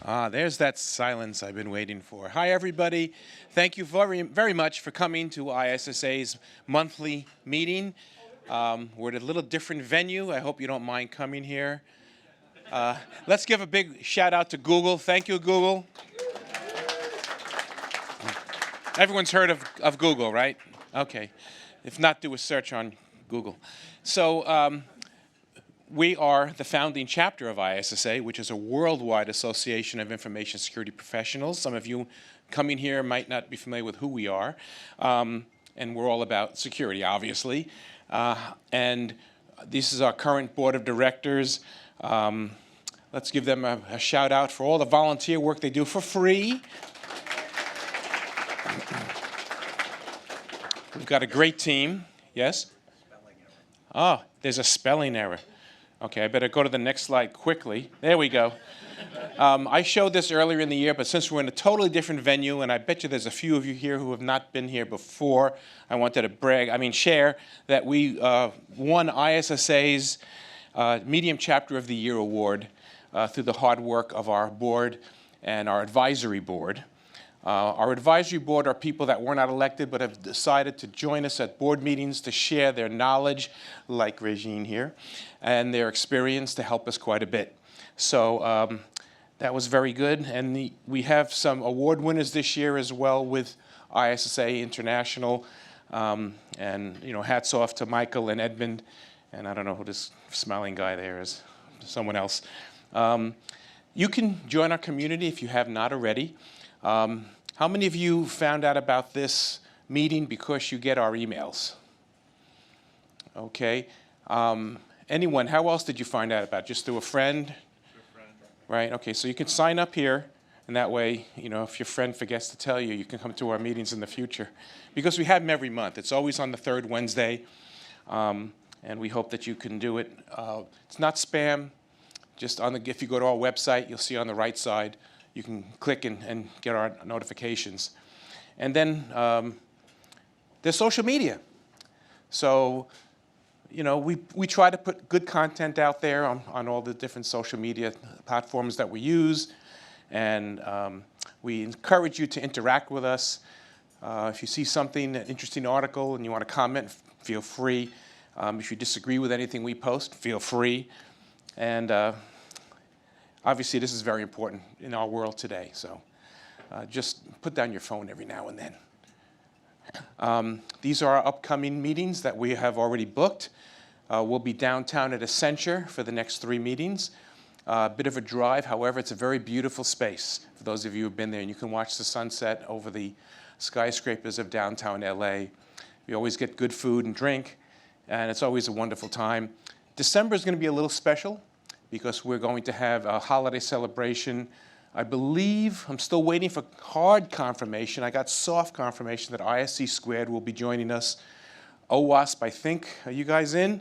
There's that silence I've been waiting for. Hi, everybody. Thank you very much for coming to ISSA's monthly meeting. We're at a little different venue. I hope you don't mind coming here. Let's give a big shout out to Google. Thank you, Google. Everyone's heard of Google, right? Okay. If not, do a search on Google. So, we are the founding chapter of ISSA, which is a worldwide association of information security professionals. Some of you coming here might not be familiar with who we are. And we're all about security, obviously. And this is our current board of directors. Let's give them a shout out for all the volunteer work they do for free. We've got a great team. Yes? Oh, there's a spelling error. Okay, I better go to the next slide quickly. There we go. I showed this earlier in the year, but since we're in a totally different venue, and I bet you there's a few of you here who have not been here before, I wanted to share that we won ISSA's Medium Chapter of the Year award through the hard work of our board and our advisory board. Our advisory board are people that were not elected but have decided to join us at board meetings to share their knowledge, like Regine here, and their experience to help us quite a bit. So that was very good. And we have some award winners this year as well with ISSA International. And hats off to Michael and Edmund. And I don't know who this smiling guy there is, someone else. You can join our community if you have not already. How many of you found out about this meeting because you get our emails? Okay. Anyone, how else did you find out about it? Just through a friend? Right, okay, so you can sign up here, and that way, if your friend forgets to tell you, you can come to our meetings in the future. Because we have them every month. It's always on the third Wednesday, and we hope that you can do it. It's not spam. Just if you go to our website, you'll see on the right side, you can click and get our notifications. And then there's social media. So, we try to put good content out there on all the different social media platforms that we use. And we encourage you to interact with us. If you see something, an interesting article, and you want to comment, feel free. If you disagree with anything we post, feel free. And obviously, this is very important in our world today, so just put down your phone every now and then. These are our upcoming meetings that we have already booked. We'll be downtown at Essentia for the next 3 meetings. A bit of a drive, however, it's a very beautiful space for those of you who have been there, and you can watch the sunset over the skyscrapers of downtown LA. We always get good food and drink, and it's always a wonderful time. December is going to be a little special, because we're going to have a holiday celebration. I believe, I'm still waiting for hard confirmation. I got soft confirmation that ISC Squared will be joining us. OWASP, I think, are you guys in?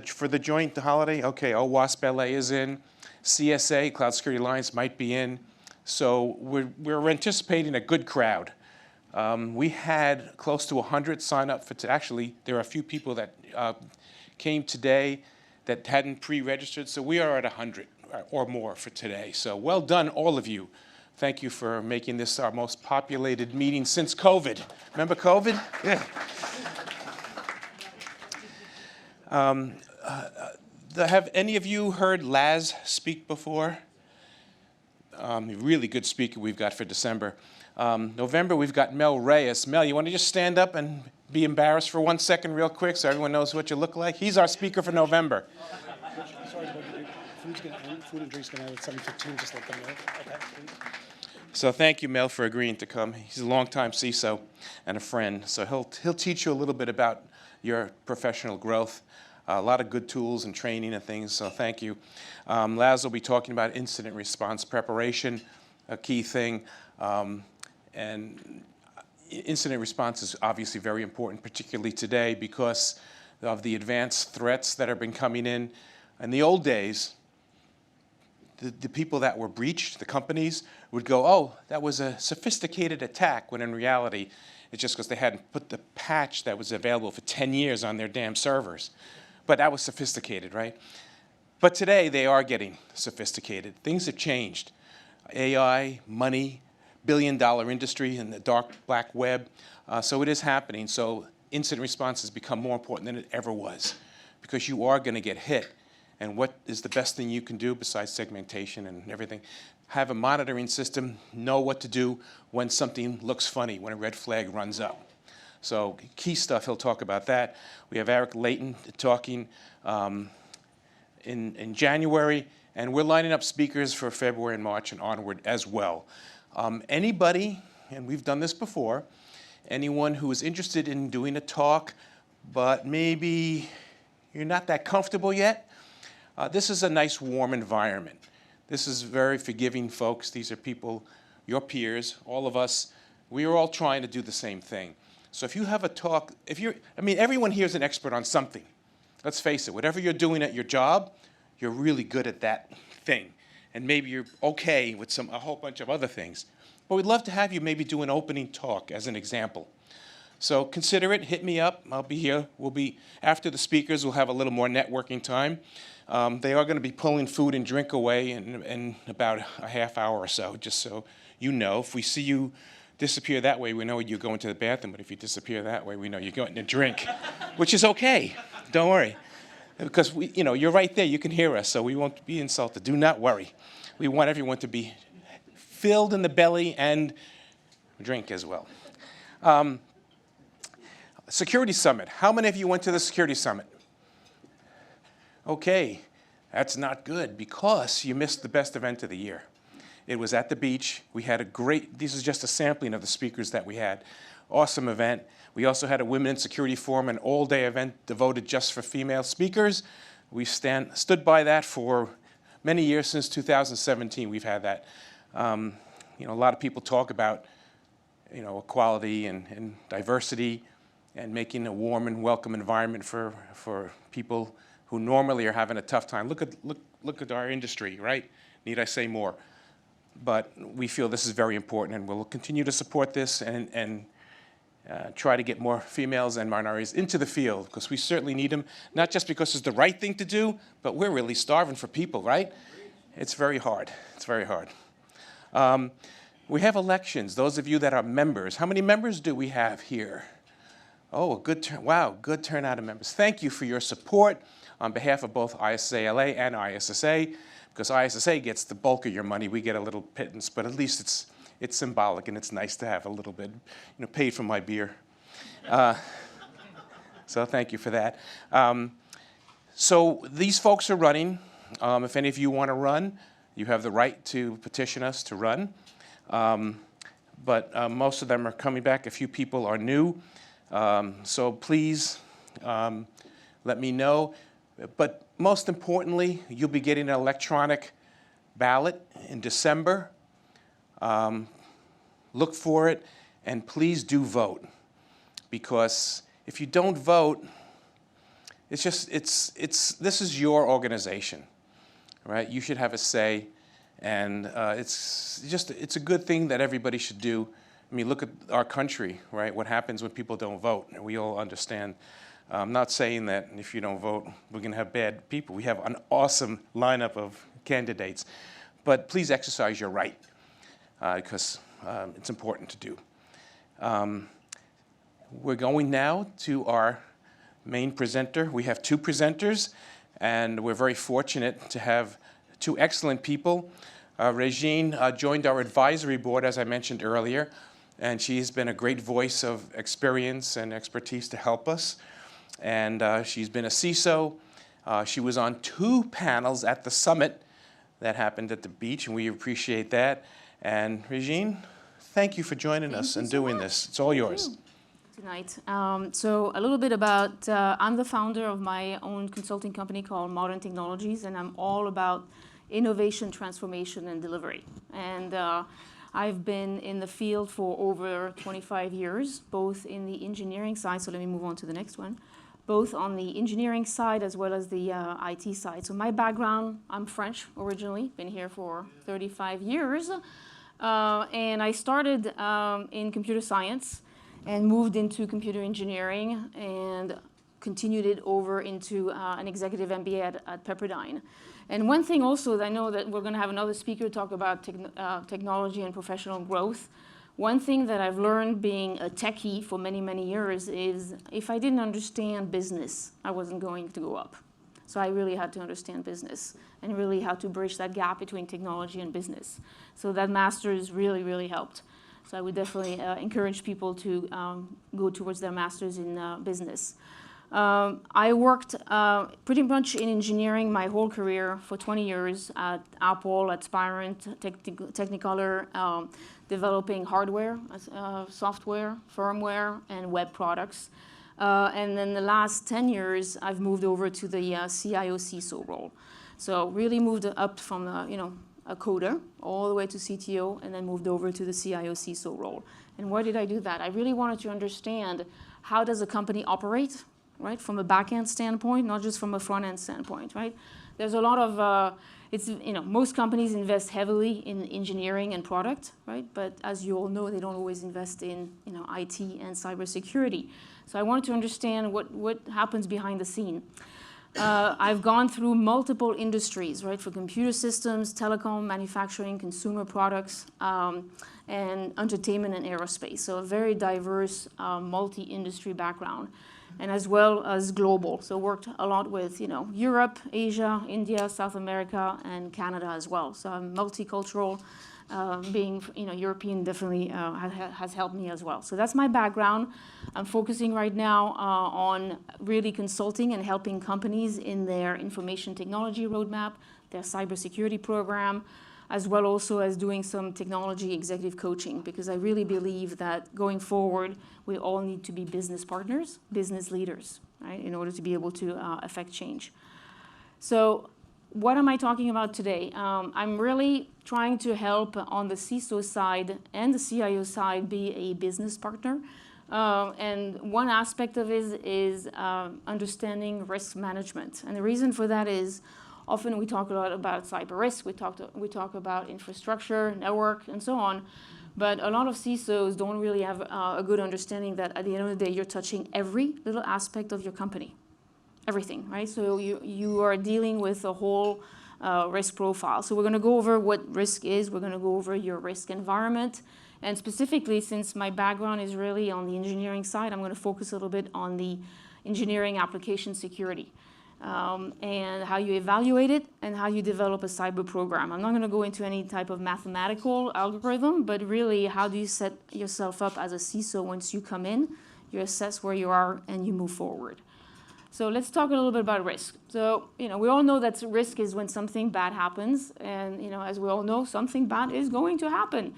For the joint holiday? Okay, OWASP LA is in. CSA, Cloud Security Alliance, might be in. So we're anticipating a good crowd. We had close to 100 sign up for actually, there are a few people that came today that hadn't pre-registered, so we are at 100 or more for today. So well done, all of you. Thank you for making this our most populated meeting since COVID. Remember COVID? Yeah. Have any of you heard Laz speak before? A really good speaker we've got for December. November, we've got Mel Reyes. Mel, you want to just stand up and be embarrassed for 1 second real quick so everyone knows what you look like? He's our speaker for November. Sorry, food and drinks going to end at 7:15, just let them know. Okay, please. So thank you, Mel, for agreeing to come. He's a longtime CISO and a friend, so he'll teach you a little bit about your professional growth. A lot of good tools and training and things, so thank you. Laz will be talking about incident response preparation, a key thing. And incident response is obviously very important, particularly today because of the advanced threats that have been coming in. In the old days, the people that were breached, the companies, would go, oh, that was a sophisticated attack, when in reality, it's just because they hadn't put the patch that was available for 10 years on their damn servers. But that was sophisticated, right? But today, they are getting sophisticated. Things have changed. AI, money, billion-dollar industry in the dark black web. So it is happening. So incident response has become more important than it ever was, because you are going to get hit. And what is the best thing you can do besides segmentation and everything? Have a monitoring system, know what to do when something looks funny, when a red flag runs up. So key stuff, he'll talk about that. We have Eric Layton talking in January, and we're lining up speakers for February and March and onward as well. Anybody, and we've done this before, anyone who is interested in doing a talk, but maybe you're not that comfortable yet, this is a nice warm environment. This is very forgiving folks. These are people, your peers, all of us. We are all trying to do the same thing. So if you have a talk, everyone here is an expert on something. Let's face it, whatever you're doing at your job, you're really good at that thing. And maybe you're okay with a whole bunch of other things. But we'd love to have you maybe do an opening talk as an example. So consider it, hit me up, I'll be here. After the speakers, we'll have a little more networking time. They are going to be pulling food and drink away in about a half hour or so, just so you know. If we see you disappear that way, we know you're going to the bathroom, but if you disappear that way, we know you're going to drink, which is okay, don't worry. Because you're right there, you can hear us, so we won't be insulted. Do not worry. We want everyone to be filled in the belly and drink as well. Security Summit. How many of you went to the Security Summit? Okay, that's not good because you missed the best event of the year. It was at the beach. We had this is just a sampling of the speakers that we had. Awesome event. We also had a Women in Security Forum, an all-day event devoted just for female speakers. We stood by that for many years. Since 2017, we've had that. A lot of people talk about equality and diversity and making a warm and welcome environment for people who normally are having a tough time. Look at our industry, right? Need I say more? But we feel this is very important, and we'll continue to support this and try to get more females and minorities into the field, because we certainly need them, not just because it's the right thing to do, but we're really starving for people, right? It's very hard. It's very hard. We have elections. Those of you that are members, how many members do we have here? Oh, wow, good turnout of members. Thank you for your support on behalf of both ISSA-LA and ISSA, because ISSA gets the bulk of your money. We get a little pittance, but at least it's symbolic, and it's nice to have a little bit, paid for my beer. So thank you for that. So these folks are running. If any of you want to run, you have the right to petition us to run. But most of them are coming back. A few people are new. So please let me know. But most importantly, you'll be getting an electronic ballot in December. Look for it, and please do vote. Because if you don't vote, this is your organization, right? You should have a say, and it's a good thing that everybody should do. I mean, look at our country, right? What happens when people don't vote? And we all understand. I'm not saying that if you don't vote, we're going to have bad people. We have an awesome lineup of candidates. But please exercise your right, because it's important to do. We're going now to our main presenter. We have two presenters, and we're very fortunate to have two excellent people. Regine joined our advisory board, as I mentioned earlier, and she's been a great voice of experience and expertise to help us. And she's been a CISO. She was on 2 panels at the summit that happened at the beach, and we appreciate that. And Regine, thank you for joining us and doing this. It's all yours. Tonight. So a little bit about, I'm the founder of my own consulting company called Modern Technologies, and I'm all about innovation, transformation, and delivery. And I've been in the field for over 25 years, both in the engineering side, so let me move on to the next one, both on the engineering side as well as the IT side. So my background, I'm French originally, been here for 35 years, and I started in computer science and moved into computer engineering and continued it over into an executive MBA at Pepperdine. And one thing also that I know that we're going to have another speaker talk about technology and professional growth. One thing that I've learned being a techie for many, many years is if I didn't understand business, I wasn't going to go up. So I really had to understand business and really how to bridge that gap between technology and business. So that master's really, really helped. So I would definitely encourage people to go towards their master's in business. I worked pretty much in engineering my whole career for 20 years at Apple, at Spirent, Technicolor, developing hardware, software, firmware, and web products. And then the last 10 years, I've moved over to the CIO CISO role. So really moved up from a coder all the way to CTO, and then moved over to the CIO CISO role. And why did I do that? I really wanted to understand how does a company operate, right, from a back-end standpoint, not just from a front-end standpoint, right? There's a lot of, most companies invest heavily in engineering and product, right? But as you all know, they don't always invest in, IT and cybersecurity. So I wanted to understand what happens behind the scene. I've gone through multiple industries, right, for computer systems, telecom, manufacturing, consumer products, and entertainment and aerospace. So a very diverse multi-industry background, and as well as global. So worked a lot with, Europe, Asia, India, South America, and Canada as well. So I'm multicultural. Being European definitely has helped me as well. So that's my background. I'm focusing right now on really consulting and helping companies in their information technology roadmap, their cybersecurity program, as well also as doing some technology executive coaching, because I really believe that going forward, we all need to be business partners, business leaders, right, in order to be able to affect change. So what am I talking about today? I'm really trying to help on the CISO side and the CIO side be a business partner. And one aspect of it is understanding risk management. And the reason for that is often we talk a lot about cyber risk, we talk about infrastructure, network, and so on. But a lot of CISOs don't really have a good understanding that at the end of the day, you're touching every little aspect of your company. Everything, right? So you are dealing with a whole risk profile. So we're going to go over what risk is. We're going to go over your risk environment. And specifically, since my background is really on the engineering side, I'm going to focus a little bit on the engineering application security and how you evaluate it and how you develop a cyber program. I'm not going to go into any type of mathematical algorithm, but really how do you set yourself up as a CISO once you come in, you assess where you are, and you move forward. So let's talk a little bit about risk. So, we all know that risk is when something bad happens. And, as we all know, something bad is going to happen.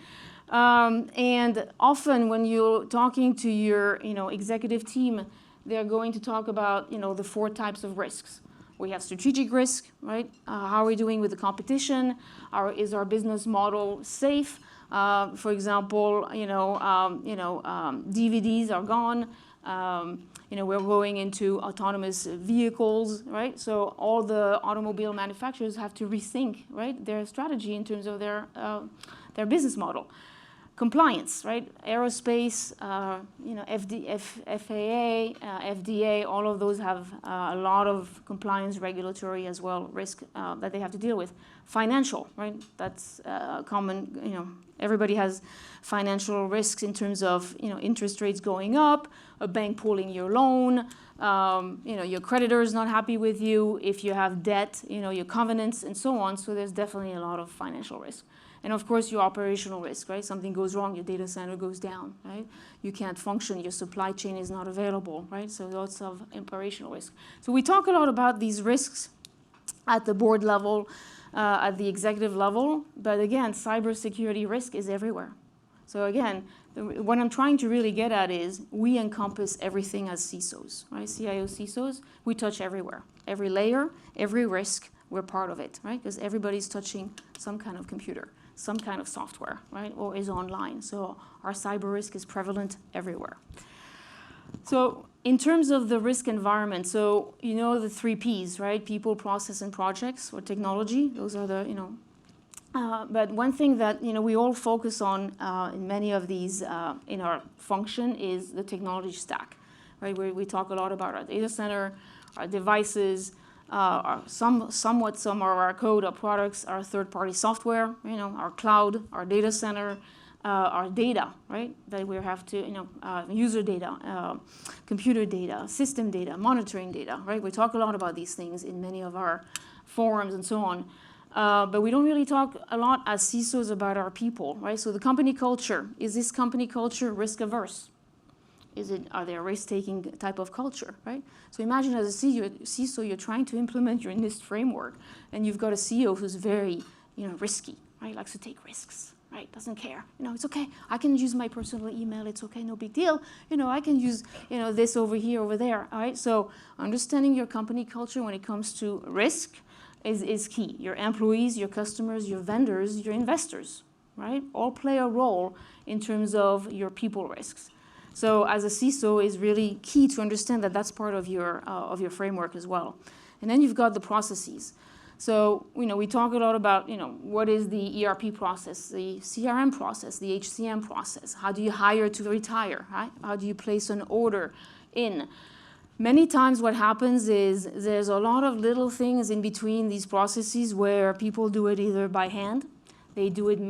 And often when you're talking to your, executive team, they're going to talk about, the 4 types of risks. We have strategic risk, right? How are we doing with the competition? Is our business model safe? For example, DVDs are gone. We're going into autonomous vehicles, right? So all the automobile manufacturers have to rethink, right, their strategy in terms of their business model. Compliance, right? Aerospace, FAA, FDA, all of those have a lot of compliance, regulatory as well, risk that they have to deal with. Financial, right? That's common, everybody has financial risks in terms of, interest rates going up, a bank pulling your loan, your creditor is not happy with you, if you have debt, your covenants and so on. So there's definitely a lot of financial risk. And of course, your operational risk, right? Something goes wrong, your data center goes down, right? You can't function, your supply chain is not available, right? So lots of operational risk. So we talk a lot about these risks at the board level, at the executive level, but again, cybersecurity risk is everywhere. So again, what I'm trying to really get at is we encompass everything as CISOs, right? CIO CISOs, we touch everywhere. Every layer, every risk, we're part of it, right? Because everybody's touching some kind of computer, some kind of software, right? Or is online. So our cyber risk is prevalent everywhere. So in terms of the risk environment, so the 3 Ps, right? People, process, and projects, or technology. Those are the, but one thing that, we all focus on in many of these in our function is the technology stack. right? We talk a lot about our data center, our devices, some of our code, our products, our third-party software, our cloud, our data center, our data, right? That we have to, user data, computer data, system data, monitoring data, right? We talk a lot about these things in many of our forums and so on. But we don't really talk a lot as CISOs about our people, right? So the company culture, is this company culture risk averse? Are they a risk-taking type of culture, right? So imagine as a CISO, you're trying to implement your NIST framework, and you've got a CEO who's very, risky, right? Likes to take risks, right? Doesn't care. It's okay. I can use my personal email. It's okay. No big deal. I can use, this over here, over there, all right? So understanding your company culture when it comes to risk is key. Your employees, your customers, your vendors, your investors, right? All play a role in terms of your people risks. So as a CISO, is really key to understand that that's part of your framework as well. And then you've got the processes. So we talk a lot about what is the ERP process, the CRM process, the HCM process. How do you hire to retire? Right? How do you place an order in? Many times what happens is there's a lot of little things in between these processes where people do it either by hand, they do it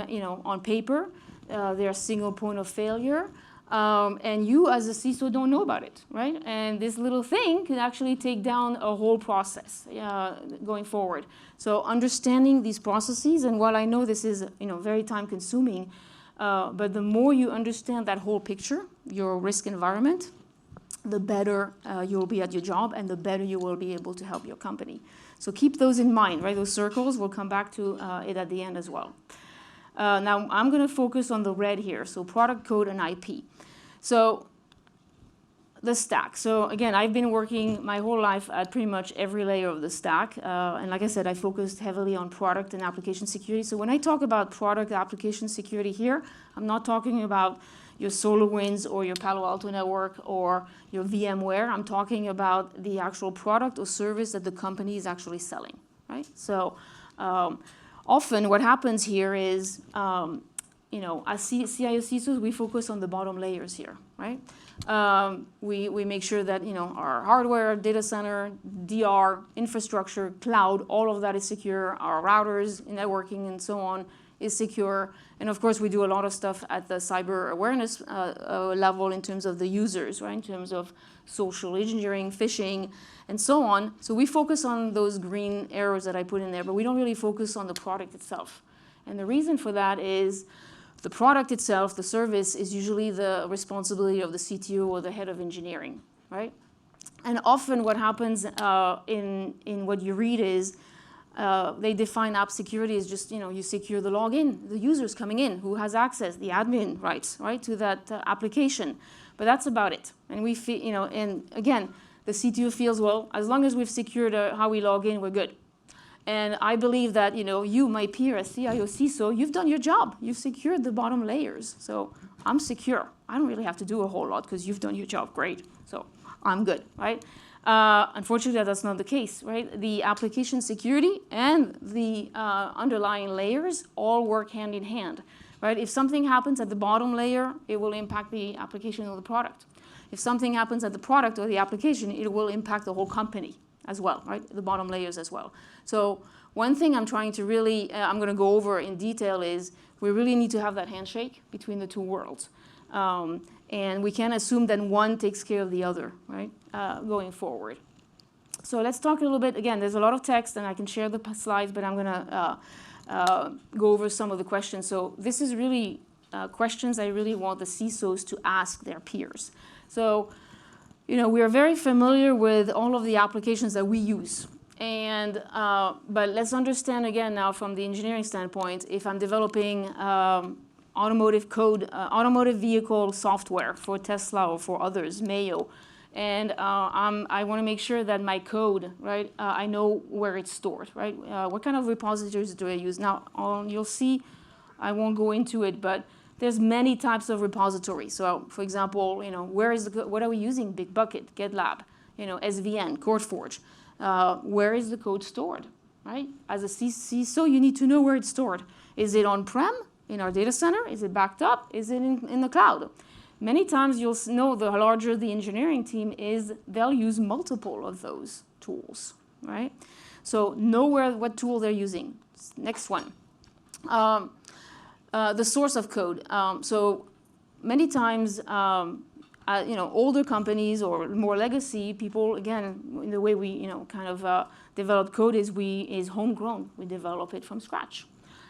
on paper, they're a single point of failure. And you as a CISO don't know about it, right? And this little thing can actually take down a whole process going forward. So understanding these processes, and while I know this is very time consuming, but the more you understand that whole picture, your risk environment, the better you'll be at your job and the better you will be able to help your company. So keep those in mind, right? Those circles, we'll come back to it at the end as well. Now, I'm going to focus on the red here, so product code and IP. So the stack. So again, I've been working my whole life at pretty much every layer of the stack. And like I said, I focused heavily on product and application security. So when I talk about product application security here, I'm not talking about your SolarWinds or your Palo Alto network or your VMware. I'm talking about the actual product or service that the company is actually selling, right? So often what happens here is, as CIO CISOs, we focus on the bottom layers here, right? We make sure that, our hardware, data center, DR, infrastructure, cloud, all of that is secure. Our routers, networking, and so on is secure. And of course, we do a lot of stuff at the cyber awareness level in terms of the users, right? In terms of social engineering, phishing, and so on. So we focus on those green arrows that I put in there, but we don't really focus on the product itself. And the reason for that is the product itself, the service, is usually the responsibility of the CTO or the head of engineering, right? And often what happens in what you read is they define app security as just, you secure the login, the users coming in, who has access, the admin rights, right, to that application. But that's about it. And we feel, and again, the CTO feels, well, as long as we've secured how we log in, we're good. And I believe that, you, my peer as CIO, CISO, you've done your job. You've secured the bottom layers. So I'm secure. I don't really have to do a whole lot because you've done your job great. So I'm good, right? Unfortunately, that's not the case, right? The application security and the underlying layers all work hand in hand, right? If something happens at the bottom layer, it will impact the application or the product. If something happens at the product or the application, it will impact the whole company as well, right? The bottom layers as well. So one thing I'm trying to really, I'm going to go over in detail is we really need to have that handshake between the two worlds. And we can't assume that one takes care of the other, right, going forward. So let's talk a little bit. Again, there's a lot of text, and I can share the slides, but I'm going to go over some of the questions. So this is really questions I really want the CISOs to ask their peers. So, we are very familiar with all of the applications that we use. And, but let's understand again now from the engineering standpoint, if I'm developing automotive code, automotive vehicle software for Tesla or for others, Mayo, and I want to make sure that my code, right, I know where it's stored, right? What kind of repositories do I use? Now, you'll see, I won't go into it, but there's many types of repositories. So, for example, where is what are we using? Bitbucket, GitLab, SVN, CodeForge. Where is the code stored, right? As a CISO, you need to know where it's stored. Is it on-prem, in our data center? Is it backed up? Is it in the cloud? Many times you'll know the larger the engineering team is, they'll use multiple of those tools, right? So know what tool they're using. Next one. The source of code. So many times, older companies or more legacy people, again, in the way we, develop code is homegrown. We develop it from scratch.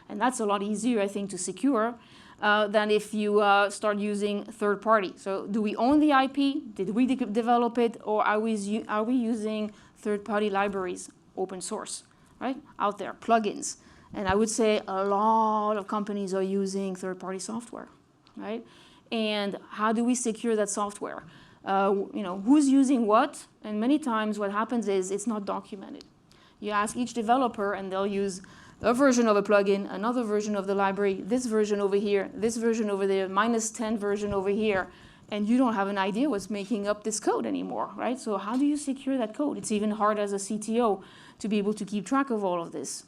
And that's a lot easier, I think, to secure than if you start using third party. So do we own the IP? Did we develop it? Or are we using third party libraries, open source, right? Out there, plugins. And I would say a lot of companies are using third party software, right? And how do we secure that software? Who's using what? And many times what happens is it's not documented. You ask each developer and they'll use a version of a plugin, another version of the library, this version over here, this version over there, -10 version over here, and you don't have an idea what's making up this code anymore, right? So how do you secure that code? It's even hard as a CTO to be able to keep track of all of this.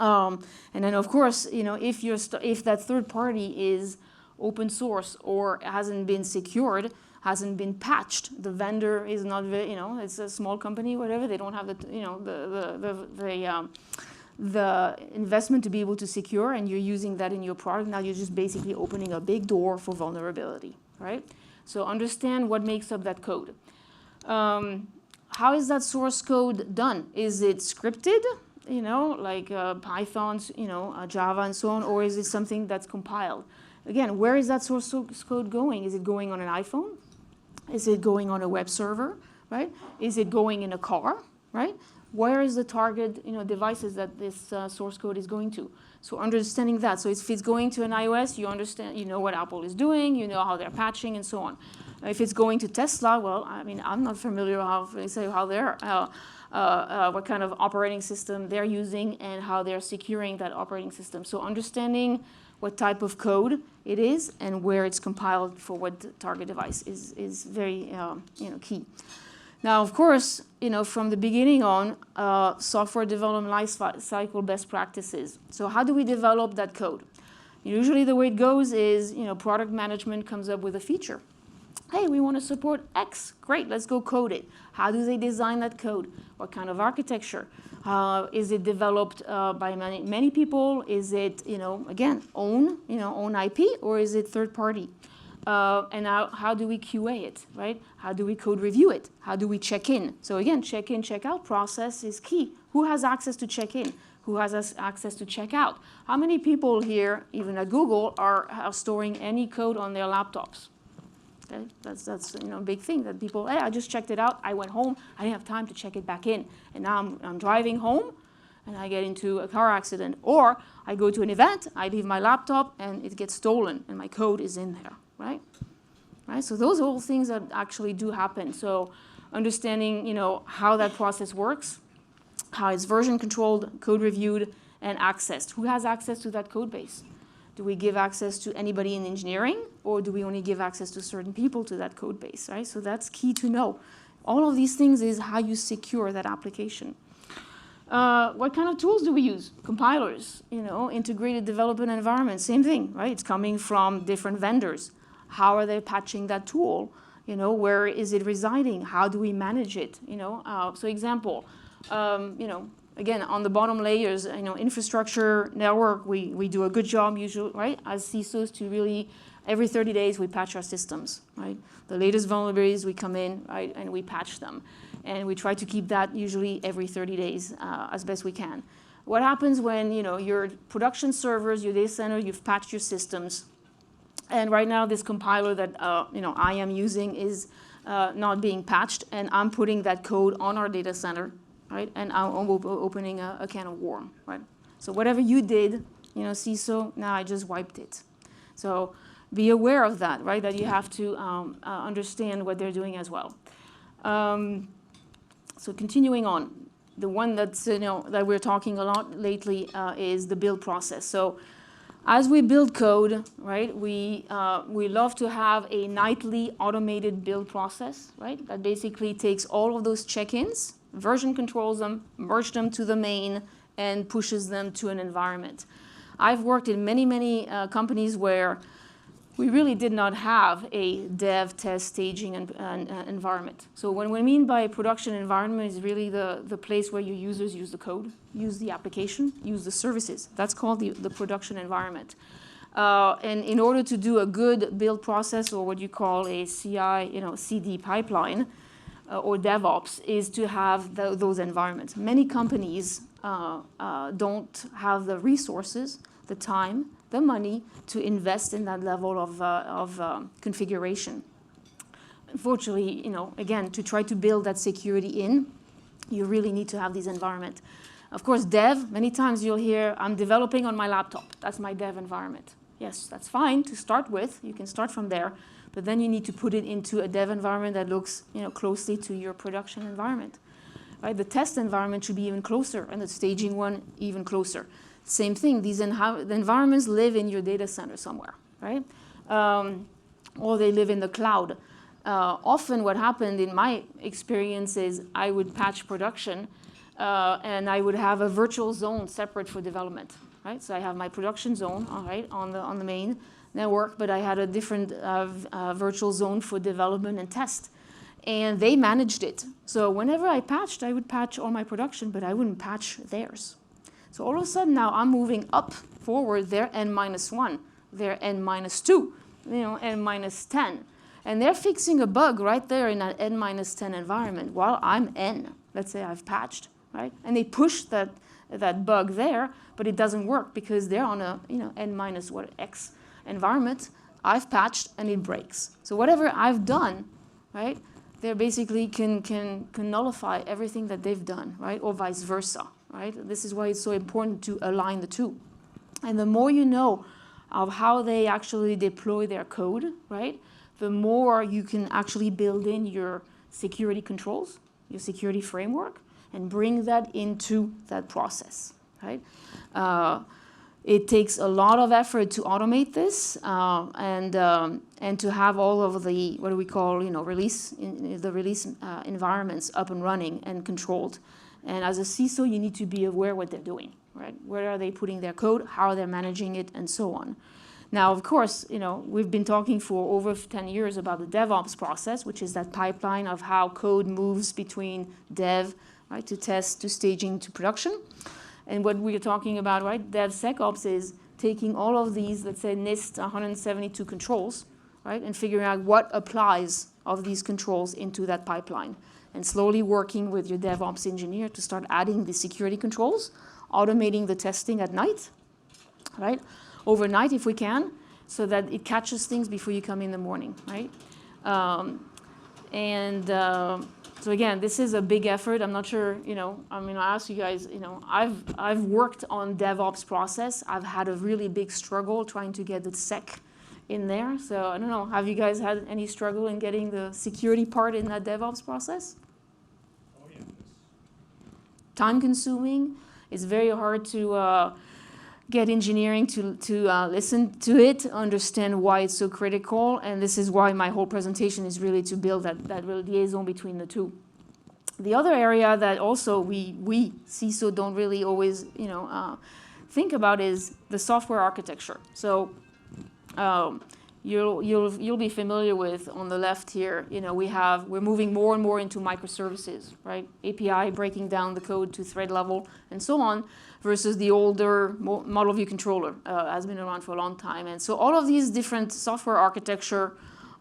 And then of course, if that third party is open source or hasn't been secured, hasn't been patched, the vendor is not very, it's a small company, whatever, they don't have the investment to be able to secure, and you're using that in your product. Now you're just basically opening a big door for vulnerability, right? So understand what makes up that code. How is that source code done? Is it scripted, like Python, Java and so on, or is it something that's compiled? Again, where is that source code going? Is it going on an iPhone? Is it going on a web server, right? Is it going in a car, right? Where is the target devices that this source code is going to? So understanding that. So if it's going to an iOS, you understand, what Apple is doing, how they're patching and so on. If it's going to Tesla, well, I'm not familiar how they're, what kind of operating system they're using and how they're securing that operating system. So understanding what type of code it is and where it's compiled for what target device is very key. Now, of course, from the beginning on, software development life cycle best practices. So how do we develop that code? Usually the way it goes is, product management comes up with a feature. Hey, we want to support X. Great, let's go code it. How do they design that code? What kind of architecture? Is it developed by many people? Is it, again, own IP, or is it third party? And how do we QA it, right? How do we code review it? How do we check in? So again, check-in, check-out process is key. Who has access to check-in? Who has access to check-out? How many people here, even at Google, are storing any code on their laptops? Okay? That's a big thing that people, hey, I just checked it out. I went home. I didn't have time to check it back in. And now I'm driving home, and I get into a car accident. Or I go to an event, I leave my laptop, and it gets stolen, and my code is in there. Right? So those are all things that actually do happen. So understanding, how that process works, how it's version controlled, code reviewed, and accessed. Who has access to that code base? Do we give access to anybody in engineering, or do we only give access to certain people to that code base, right? So that's key to know. All of these things is how you secure that application. What kind of tools do we use? Compilers, integrated development environment, same thing, right? It's coming from different vendors. How are they patching that tool? Where is it residing? How do we manage it? So example, again, on the bottom layers, infrastructure, network, we do a good job usually, right? As CISOs to really, every 30 days we patch our systems, right? The latest vulnerabilities, we come in, right, and we patch them. And we try to keep that usually every 30 days as best we can. What happens when, your production servers, your data center, you've patched your systems, and right now this compiler that I am using is not being patched, and I'm putting that code on our data center, right? And I'm opening a can of worms, right? So whatever you did, CISO, now I just wiped it. So be aware of that, right? That you have to understand what they're doing as well. So continuing on, the one that's that we're talking a lot lately is the build process. So as we build code, right, we love to have a nightly automated build process, right? That basically takes all of those check-ins, version controls them, merge them to the main, and pushes them to an environment. I've worked in many companies where we really did not have a dev, test, staging, and environment. So what we mean by production environment is really the place where your users use the code, use the application, use the services. That's called the production environment. And in order to do a good build process, or what you call a CI, CD pipeline, or DevOps, is to have those environments. Many companies don't have the resources, the time, the money to invest in that level of configuration. Unfortunately, again, to try to build that security in, you really need to have these environments. Of course, dev, many times you'll hear, I'm developing on my laptop. That's my dev environment. Yes, that's fine to start with. You can start from there. But then you need to put it into a dev environment that looks closely to your production environment. Right? The test environment should be even closer, and the staging one even closer. Same thing, the environments live in your data center somewhere, right? Or they live in the cloud. Often what happened in my experience is I would patch production and I would have a virtual zone separate for development, right? So I have my production zone, all right, on the main network, but I had a different virtual zone for development and test. And they managed it. So whenever I patched, I would patch all my production, but I wouldn't patch theirs. So all of a sudden now I'm moving up forward, they're n-1, they're n-2, n-10. And they're fixing a bug right there in that n-10 environment while I'm n. Let's say I've patched, right? And they push that bug there, but it doesn't work because they're on a n-x environment. I've patched and it breaks. So whatever I've done, right, they basically can nullify everything that they've done, right, or vice versa. Right? This is why it's so important to align the two. And the more you know of how they actually deploy their code, right, the more you can actually build in your security controls, your security framework, and bring that into that process. Right? It takes a lot of effort to automate this and to have all of the what do we call release environments up and running and controlled. And as a CISO, you need to be aware what they're doing, right? Where are they putting their code, how they're managing it, and so on. Now, of course, we've been talking for over 10 years about the DevOps process, which is that pipeline of how code moves between dev, right, to test, to staging, to production. And what we're talking about, right, DevSecOps is taking all of these, let's say, NIST 172 controls, right, and figuring out what applies of these controls into that pipeline. And slowly working with your DevOps engineer to start adding the security controls, automating the testing at night, right? Overnight if we can, so that it catches things before you come in the morning, right? So again, this is a big effort. I'm not sure, I ask you guys, I've worked on DevOps process. I've had a really big struggle trying to get the sec in there. So I don't know, have you guys had any struggle in getting the security part in that DevOps process? Oh, yeah. Time consuming. It's very hard to get engineering to listen to it, understand why it's so critical. And this is why my whole presentation is really to build that liaison between the two. The other area that also we CISO don't really always think about is the software architecture. So you'll be familiar with on the left here, we're moving more and more into microservices, right? API breaking down the code to thread level and so on, versus the older model view controller has been around for a long time. And so all of these different software architecture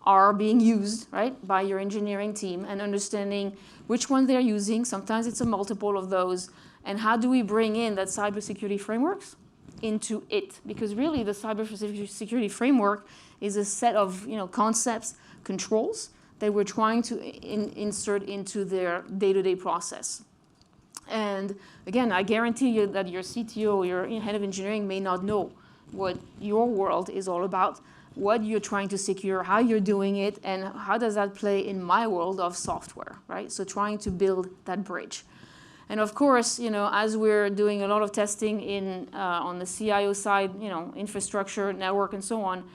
are being used, right, by your engineering team, and understanding which one they're using. Sometimes it's a multiple of those. And how do we bring in that cybersecurity frameworks into it? Because really the cybersecurity framework is a set of concepts, controls that we're trying to insert into their day-to-day process. And again, I guarantee you that your CTO or your head of engineering may not know what your world is all about, what you're trying to secure, how you're doing it, and how does that play in my world of software, right? So trying to build that bridge. And of course, as we're doing a lot of testing on the CIO side, infrastructure, network, and so on,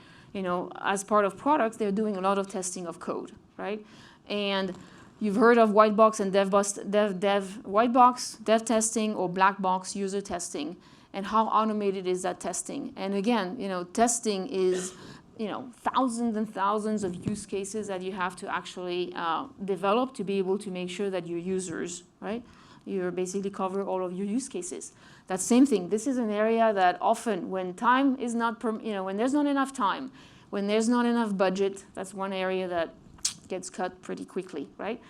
as part of products, they're doing a lot of testing of code, right? And you've heard of white box and white box dev testing, or black box user testing, and how automated is that testing? And again, testing is thousands and thousands of use cases that you have to actually develop to be able to make sure that your users, right, you basically cover all of your use cases. That same thing. This is an area that often, when time is not, when there's not enough time, when there's not enough budget, that's one area that gets cut pretty quickly, right?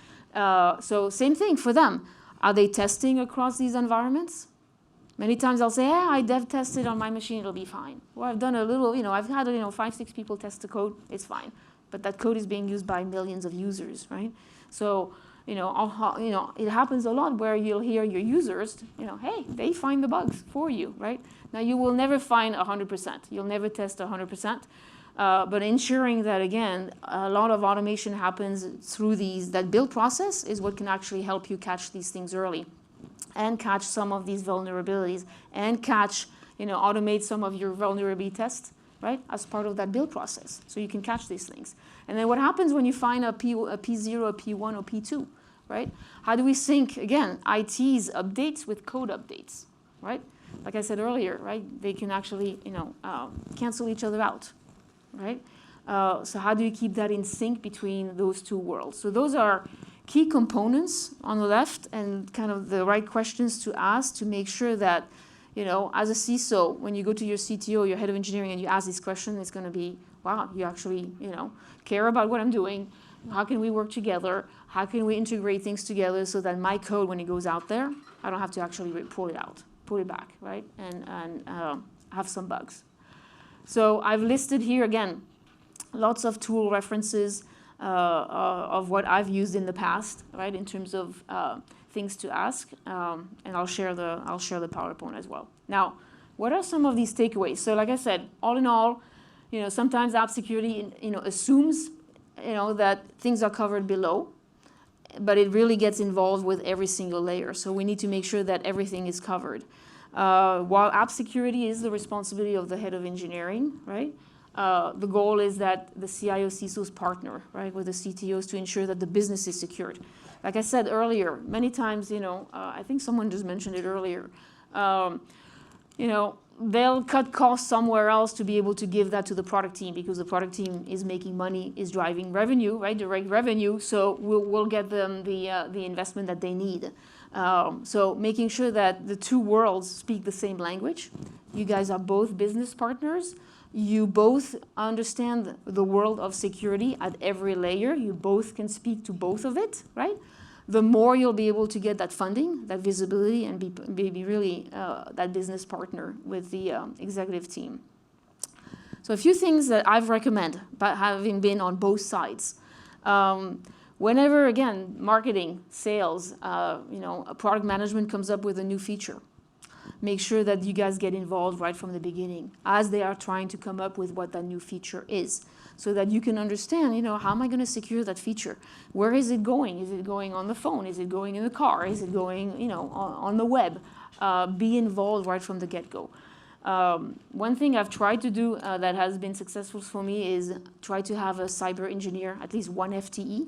So same thing for them. Are they testing across these environments? Many times I'll say, I dev tested on my machine, it'll be fine. Well, I've done a little, I've had 5, 6 people test the code, it's fine. But that code is being used by millions of users, right? So, it happens a lot where you'll hear your users, hey, they find the bugs for you, right? Now, you will never find 100%. You'll never test 100%. But ensuring that, again, a lot of automation happens through that build process is what can actually help you catch these things early and catch some of these vulnerabilities and automate some of your vulnerability tests, right, as part of that build process. So you can catch these things. And then what happens when you find a P0, a P1, or P2, right? How do we sync, again, IT's updates with code updates, right? Like I said earlier, right, they can actually, cancel each other out, right? So how do you keep that in sync between those two worlds? So those are key components on the left and kind of the right questions to ask to make sure that, as a CISO, when you go to your CTO, your head of engineering, and you ask this question, it's going to be, wow, you actually, care about what I'm doing. How can we work together? How can we integrate things together so that my code, when it goes out there, I don't have to actually pull it back, right? And have some bugs. So I've listed here, again, lots of tool references of what I've used in the past, right, in terms of things to ask, and I'll share the PowerPoint as well. Now, what are some of these takeaways? So like I said, all in all, sometimes app security, assumes, that things are covered below, but it really gets involved with every single layer. So we need to make sure that everything is covered. While app security is the responsibility of the head of engineering, right? The goal is that the CIO, CISO's partner, right, with the CTOs to ensure that the business is secured. Like I said earlier, many times, I think someone just mentioned it earlier, they'll cut costs somewhere else to be able to give that to the product team because the product team is making money, is driving revenue, right, direct revenue, so we'll get them the investment that they need. So making sure that the two worlds speak the same language. You guys are both business partners. You both understand the world of security at every layer. You both can speak to both of it, right? The more you'll be able to get that funding, that visibility, and be really that business partner with the executive team. So a few things that I've recommend, but having been on both sides. Whenever, again, marketing, sales, a product management comes up with a new feature, make sure that you guys get involved right from the beginning as they are trying to come up with what that new feature is so that you can understand, how am I going to secure that feature? Where is it going? Is it going on the phone? Is it going in the car? Is it going, on the web? Be involved right from the get-go. One thing I've tried to do that has been successful for me is try to have a cyber engineer, at least one FTE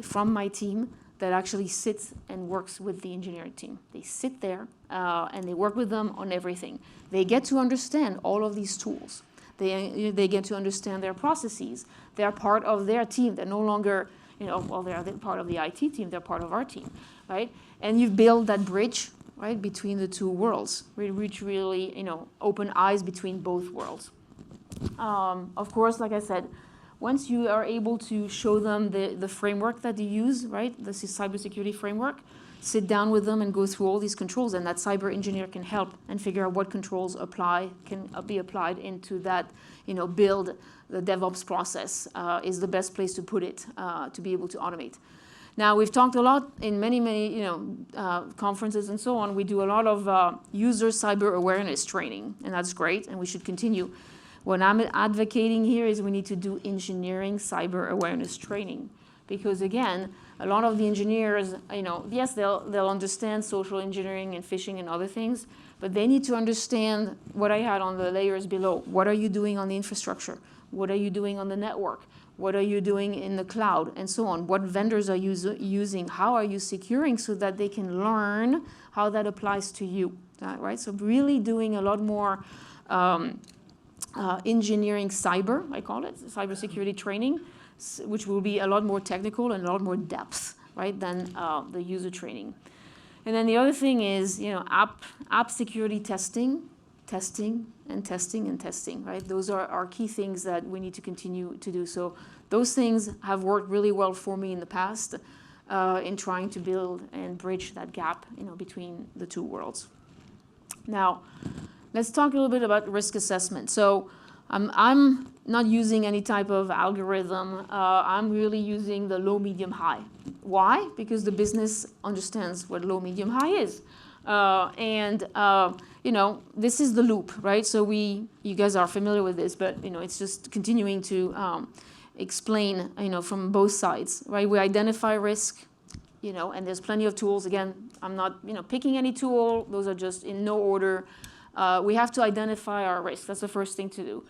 from my team that actually sits and works with the engineering team. They sit there and they work with them on everything. They get to understand all of these tools. They get to understand their processes. They're part of their team. They're no longer, they're part of the IT team. They're part of our team, right? And you've built that bridge, right, between the two worlds, which really, open eyes between both worlds. Of course, like I said, once you are able to show them the framework that you use, right, the cybersecurity framework, sit down with them and go through all these controls, and that cyber engineer can help and figure out what controls can be applied into that, build. The DevOps process is the best place to put it to be able to automate. Now, we've talked a lot in many conferences and so on. We do a lot of user cyber awareness training, and that's great, and we should continue. What I'm advocating here is we need to do engineering cyber awareness training. Because again, a lot of the engineers, yes, they'll understand social engineering and phishing and other things, but they need to understand what I had on the layers below. What are you doing on the infrastructure? What are you doing on the network? What are you doing in the cloud? And so on. What vendors are you using? How are you securing so that they can learn how that applies to you, right? So really doing a lot more engineering cyber, I call it, cybersecurity training, which will be a lot more technical and a lot more depth, right, than the user training. And then the other thing is, app security testing, right? Those are our key things that we need to continue to do. So those things have worked really well for me in the past in trying to build and bridge that gap, between the two worlds. Now, let's talk a little bit about risk assessment. So I'm not using any type of algorithm. I'm really using the low, medium, high. Why? Because the business understands what low, medium, high is. This is the loop, right? So you guys are familiar with this, but it's just continuing to explain, from both sides, right? We identify risk, and there's plenty of tools. Again, I'm not, picking any tool. Those are just in no order. We have to identify our risk. That's the first thing to do.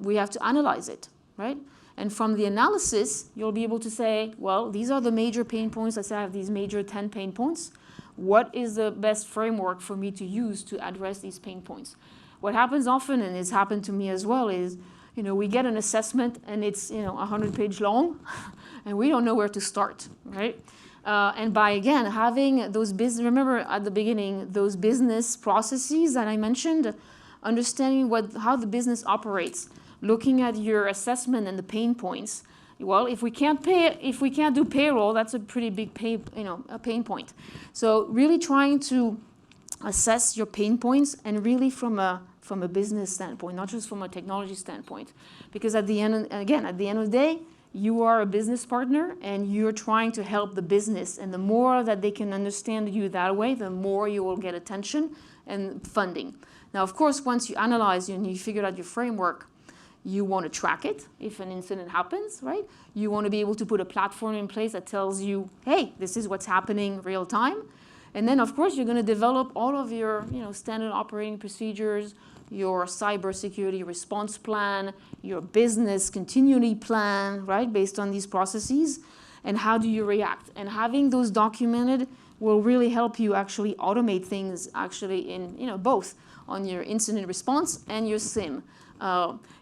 We have to analyze it, right? And from the analysis, you'll be able to say, well, these are the major pain points. Let's say I have these major 10 pain points. What is the best framework for me to use to address these pain points? What happens often, and it's happened to me as well, is we get an assessment and it's 100-page long, and we don't know where to start, right? And by, again, having those business, remember at the beginning, those business processes that I mentioned, understanding how the business operates, looking at your assessment and the pain points. Well, if we can't do payroll, that's a pretty big a pain point. So really trying to assess your pain points, and really from a business standpoint, not just from a technology standpoint, because at the end of the day, you are a business partner and you're trying to help the business, and the more that they can understand you that way, the more you will get attention and funding. Now, of course, once you analyze and you figure out your framework, you want to track it if an incident happens, right? You want to be able to put a platform in place that tells you, hey, this is what's happening real time. And then, of course, you're going to develop all of your standard operating procedures, your cybersecurity response plan, your business continuity plan, right, based on these processes, and how do you react. And having those documented will really help you actually automate things actually in both on your incident response and your SIM.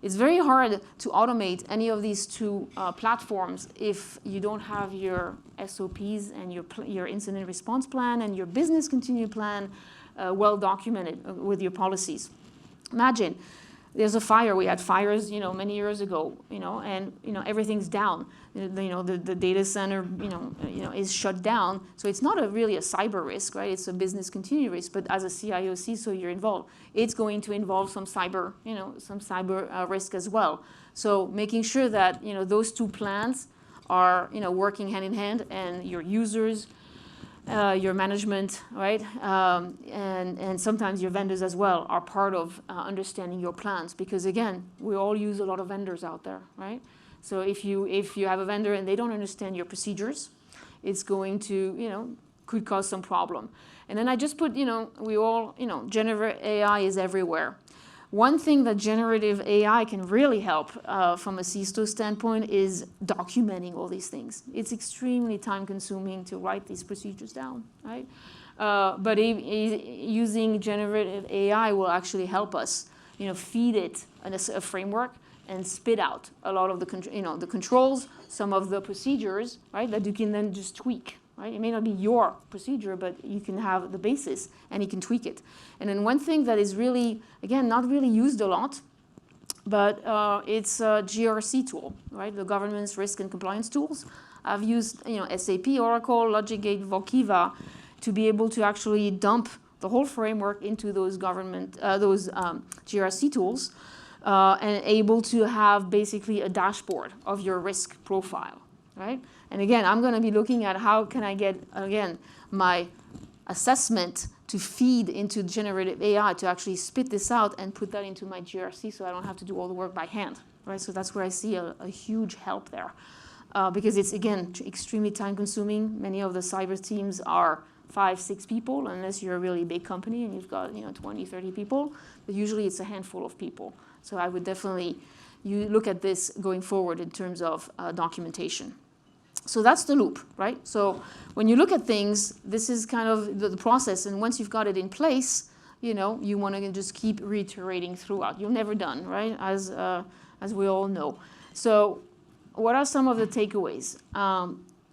It's very hard to automate any of these two platforms if you don't have your SOPs and your incident response plan and your business continuity plan well documented with your policies. Imagine there's a fire. We had fires, many years ago, and everything's down. The data center, is shut down. So it's not really a cyber risk, right? It's a business continuity risk. But as a CIO, CISO, you're involved. It's going to involve some cyber, risk as well. So making sure that those two plans are working hand in hand, and your users, your management, right, and sometimes your vendors as well are part of understanding your plans, because again, we all use a lot of vendors out there, right? So if you have a vendor and they don't understand your procedures, it's going to could cause some problem. And then I just put we all generative AI is everywhere. One thing that generative AI can really help from a CISO standpoint is documenting all these things. It's extremely time-consuming to write these procedures down, right? But using generative AI will actually help us, feed it a framework and spit out a lot of the controls, some of the procedures, right, that you can then just tweak. Right? It may not be your procedure, but you can have the basis and you can tweak it. And then one thing that is really, again, not really used a lot, but it's a GRC tool, right? The government's risk and compliance tools. I've used SAP, Oracle, LogicGate, Volkiva to be able to actually dump the whole framework into those GRC tools and able to have basically a dashboard of your risk profile, right? And again, I'm going to be looking at how can I get, again, my assessment to feed into generative AI to actually spit this out and put that into my GRC so I don't have to do all the work by hand, right? So that's where I see a huge help there because it's, again, extremely time-consuming. Many of the cyber teams are 5-6 people, unless you're a really big company and you've got 20, 30 people. But usually it's a handful of people. So I would definitely look at this going forward in terms of documentation. So that's the loop, right? So when you look at things, this is kind of the process. And once you've got it in place, you want to just keep reiterating throughout. You're never done, right? As we all know. So what are some of the takeaways?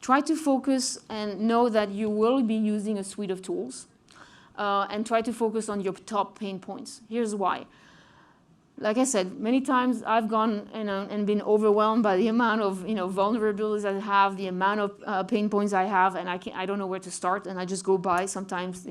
Try to focus and know that you will be using a suite of tools, and try to focus on your top pain points. Here's why. Like I said, many times I've gone and been overwhelmed by the amount of vulnerabilities I have, the amount of pain points I have, and I don't know where to start, and I just go by sometimes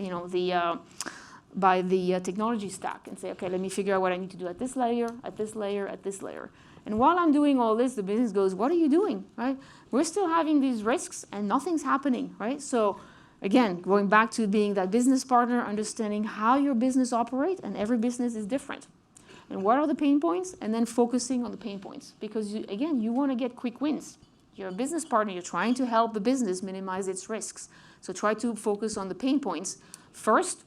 by the technology stack and say, okay, let me figure out what I need to do at this layer, at this layer, at this layer. And while I'm doing all this, the business goes, what are you doing, right? We're still having these risks and nothing's happening, right? So again, going back to being that business partner, understanding how your business operates, and every business is different. And what are the pain points? And then focusing on the pain points. Because again, you want to get quick wins. You're a business partner, you're trying to help the business minimize its risks. So try to focus on the pain points first,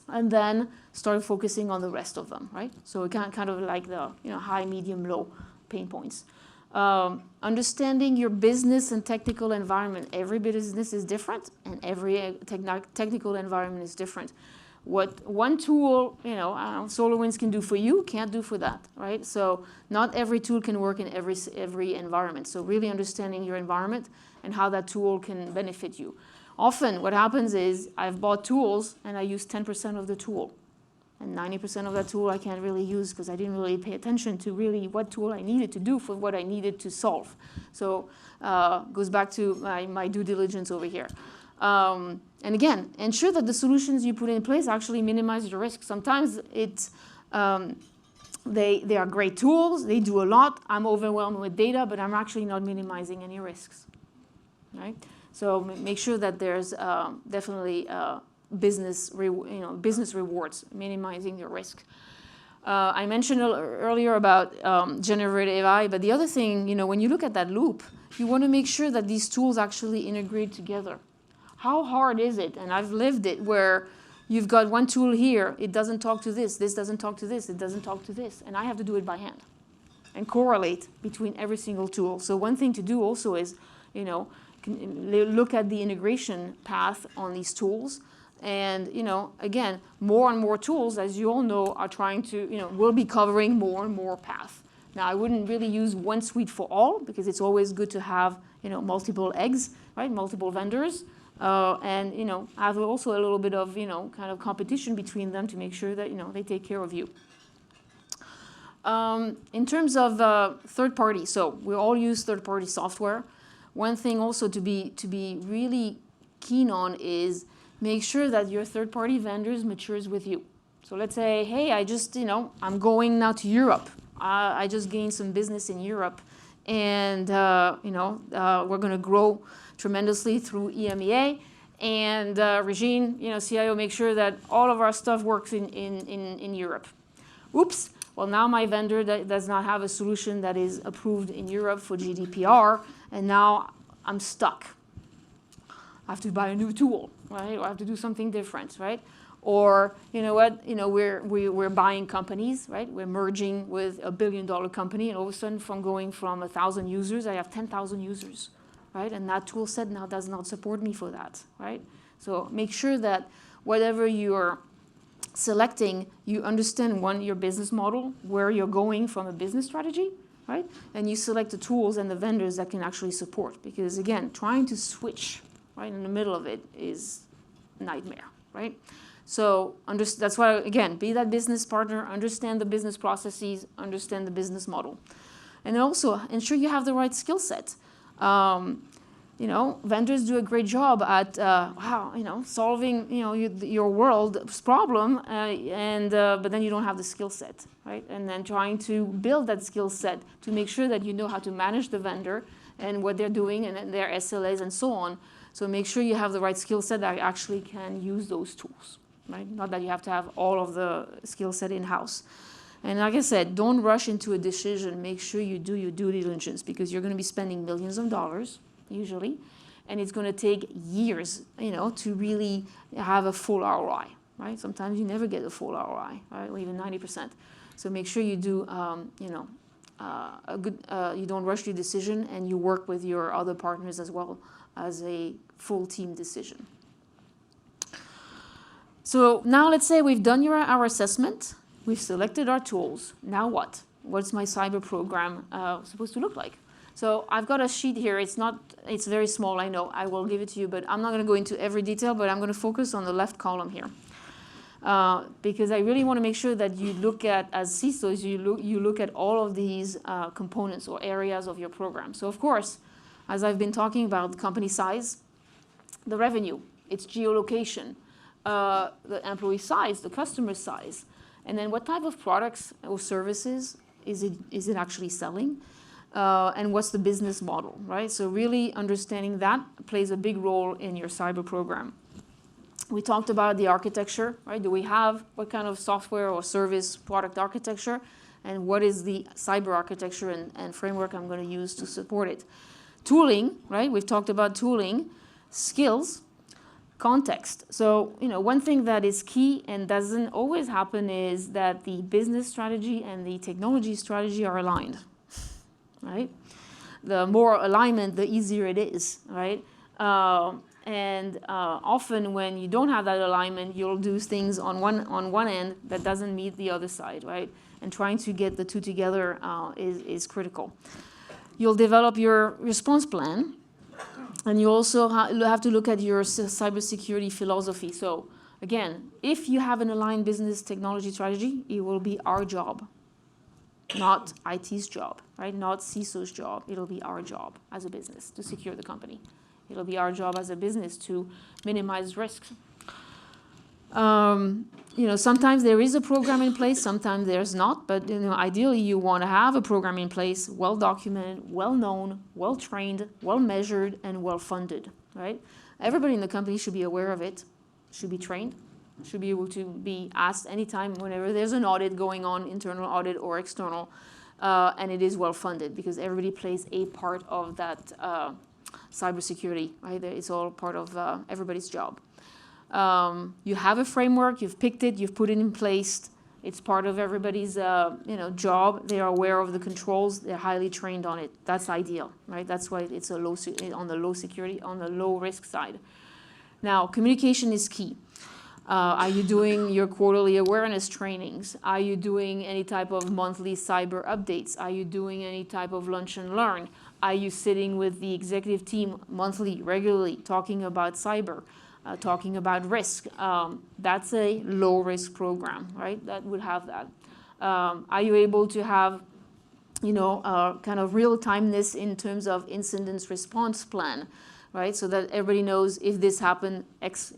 and then start focusing on the rest of them, right? So it kind of like the high, medium, low pain points. Understanding your business and technical environment. Every business is different, and every technical environment is different. What one tool, SolarWinds can do for you, can't do for that, right? So not every tool can work in every environment. So really understanding your environment and how that tool can benefit you. Often what happens is I've bought tools and I use 10% of the tool. And 90% of that tool I can't really use because I didn't really pay attention to really what tool I needed to do for what I needed to solve. So goes back to my due diligence over here. And again, ensure that the solutions you put in place actually minimize your risk. Sometimes they are great tools, they do a lot, I'm overwhelmed with data, but I'm actually not minimizing any risks, right? So make sure that there's definitely business rewards, minimizing your risk. I mentioned earlier about generative AI, but the other thing, when you look at that loop, you want to make sure that these tools actually integrate together. How hard is it? And I've lived it where you've got one tool here, it doesn't talk to this doesn't talk to this, it doesn't talk to this, and I have to do it by hand and correlate between every single tool. So one thing to do also is, look at the integration path on these tools. And, again, more and more tools, as you all know, are trying to, will be covering more and more path. Now, I wouldn't really use one suite for all, because it's always good to have, multiple eggs, right, multiple vendors. And, have also a little bit of, kind of competition between them to make sure that, they take care of you. In terms of third party, so we all use third-party software. One thing also to be really keen on is make sure that your third-party vendors matures with you. So let's say, hey, I just, I'm going now to Europe. I just gained some business in Europe, and we're going to grow tremendously through EMEA. And Regine, CIO, make sure that all of our stuff works in Europe. Oops. Well, now my vendor does not have a solution that is approved in Europe for GDPR, and now I'm stuck. I have to buy a new tool, right? Or I have to do something different, right? Or, you know what, we're buying companies, right? We're merging with a $1 billion company, and all of a sudden going from 1,000 users, I have 10,000 users, right? And that tool set now does not support me for that, right? So make sure that whatever you're selecting, you understand, one, your business model, where you're going from a business strategy, right? And you select the tools and the vendors that can actually support. Because again, trying to switch right in the middle of it is a nightmare, right? So that's why, again, be that business partner, understand the business processes, understand the business model. And also ensure you have the right skill set. Vendors do a great job at solving your world's problem, but then you don't have the skill set, right? And then trying to build that skill set to make sure that you know how to manage the vendor and what they're doing and their SLAs and so on. So make sure you have the right skill set that actually can use those tools, right? Not that you have to have all of the skill set in-house. And like I said, don't rush into a decision. Make sure you do your due diligence, because you're going to be spending millions of dollars usually, and it's going to take years, to really have a full ROI, right? Sometimes you never get a full ROI, right? Or even 90%. So make sure you do, you don't rush your decision, and you work with your other partners as well as a full team decision. So now let's say we've done our assessment, we've selected our tools. Now what? What's my cyber program supposed to look like? So I've got a sheet here. It's very small, I know. I will give it to you, but I'm not going to go into every detail, but I'm going to focus on the left column here. Because I really want to make sure that you look at, as CISOs, you look at all of these components or areas of your program. So of course, as I've been talking about, the company size, the revenue, its geolocation, the employee size, the customer size, and then what type of products or services is it actually selling, and what's the business model, right? So really understanding that plays a big role in your cyber program. We talked about the architecture, right? What kind of software or service product architecture, and what is the cyber architecture and framework I'm going to use to support it. Tooling, right? We've talked about tooling, skills, context. So, one thing that is key and doesn't always happen is that the business strategy and the technology strategy are aligned, right? The more alignment, the easier it is, right? Often when you don't have that alignment, you'll do things on one end that doesn't meet the other side, right? And trying to get the two together is critical. You'll develop your response plan, and you also have to look at your cybersecurity philosophy. So again, if you have an aligned business technology strategy, it will be our job, not IT's job, right? Not CISO's job. It'll be our job as a business to secure the company. It'll be our job as a business to minimize risks. Sometimes there is a program in place, sometimes there's not, but ideally you want to have a program in place, well documented, well known, well trained, well measured, and well funded, right? Everybody in the company should be aware of it, should be trained, should be able to be asked anytime whenever there's an audit going on, internal audit or external, and it is well funded because everybody plays a part of that cybersecurity, right? It's all part of everybody's job. You have a framework, you've picked it, you've put it in place. It's part of everybody's job. They are aware of the controls. They're highly trained on it. That's ideal, right? That's why it's on the low security, on the low risk side. Now, communication is key. Are you doing your quarterly awareness trainings? Are you doing any type of monthly cyber updates? Are you doing any type of lunch and learn? Are you sitting with the executive team monthly, regularly, talking about cyber? Talking about risk, that's a low-risk program, right? That would have that. Are you able to have, kind of real-timeness in terms of incident response plan, right? So that everybody knows if this happened, X,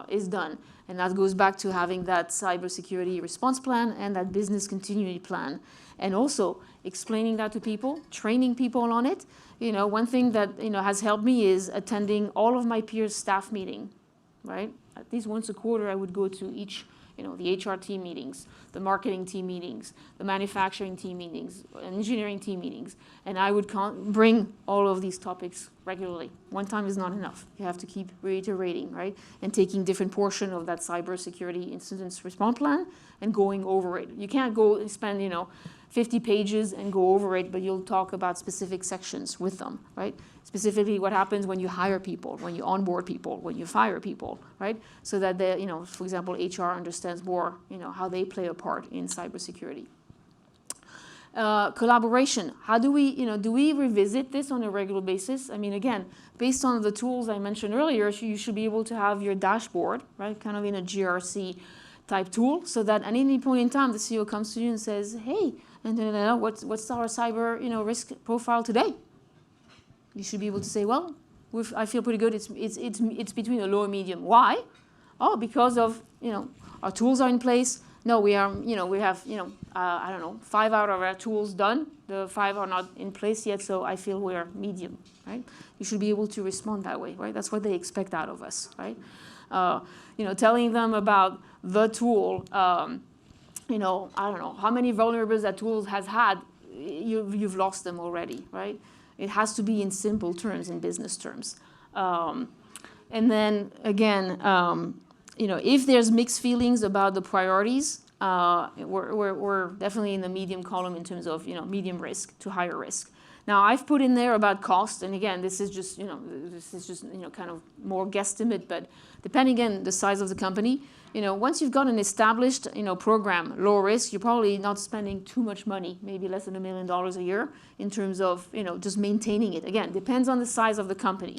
is done. And that goes back to having that cybersecurity response plan and that business continuity plan. And also explaining that to people, training people on it. One thing that, has helped me is attending all of my peers' staff meeting. Right? At least once a quarter, I would go to each, the HR team meetings, the marketing team meetings, the manufacturing team meetings, engineering team meetings, and I would bring all of these topics regularly. One time is not enough. You have to keep reiterating, right? And taking different portion of that cybersecurity incident response plan and going over it. You can't go and spend, 50 pages and go over it, but you'll talk about specific sections with them, right? Specifically what happens when you hire people, when you onboard people, when you fire people, right? So that they, for example, HR understands more, how they play a part in cybersecurity. Collaboration. How do we revisit this on a regular basis? I mean, again, based on the tools I mentioned earlier, you should be able to have your dashboard, right? Kind of in a GRC type tool, so that at any point in time, the CEO comes to you and says, hey, and what's our cyber risk profile today? You should be able to say, well, I feel pretty good. It's between a low and medium. Why? Oh, because of our tools are in place. No, we have I don't know, 5 out of our tools done. The 5 are not in place yet, so I feel we're medium. Right? You should be able to respond that way. Right? That's what they expect out of us. Right? Telling them about the tool. I don't know how many vulnerabilities that tool has had. You've lost them already. Right? It has to be in simple terms, in business terms. And then again, if there's mixed feelings about the priorities, we're definitely in the medium column in terms of medium risk to higher risk. Now, I've put in there about cost, and again, this is just, kind of more guesstimate, but depending on the size of the company, once you've got an established, program, low risk, you're probably not spending too much money, maybe less than $1 million a year in terms of, just maintaining it. Again, depends on the size of the company.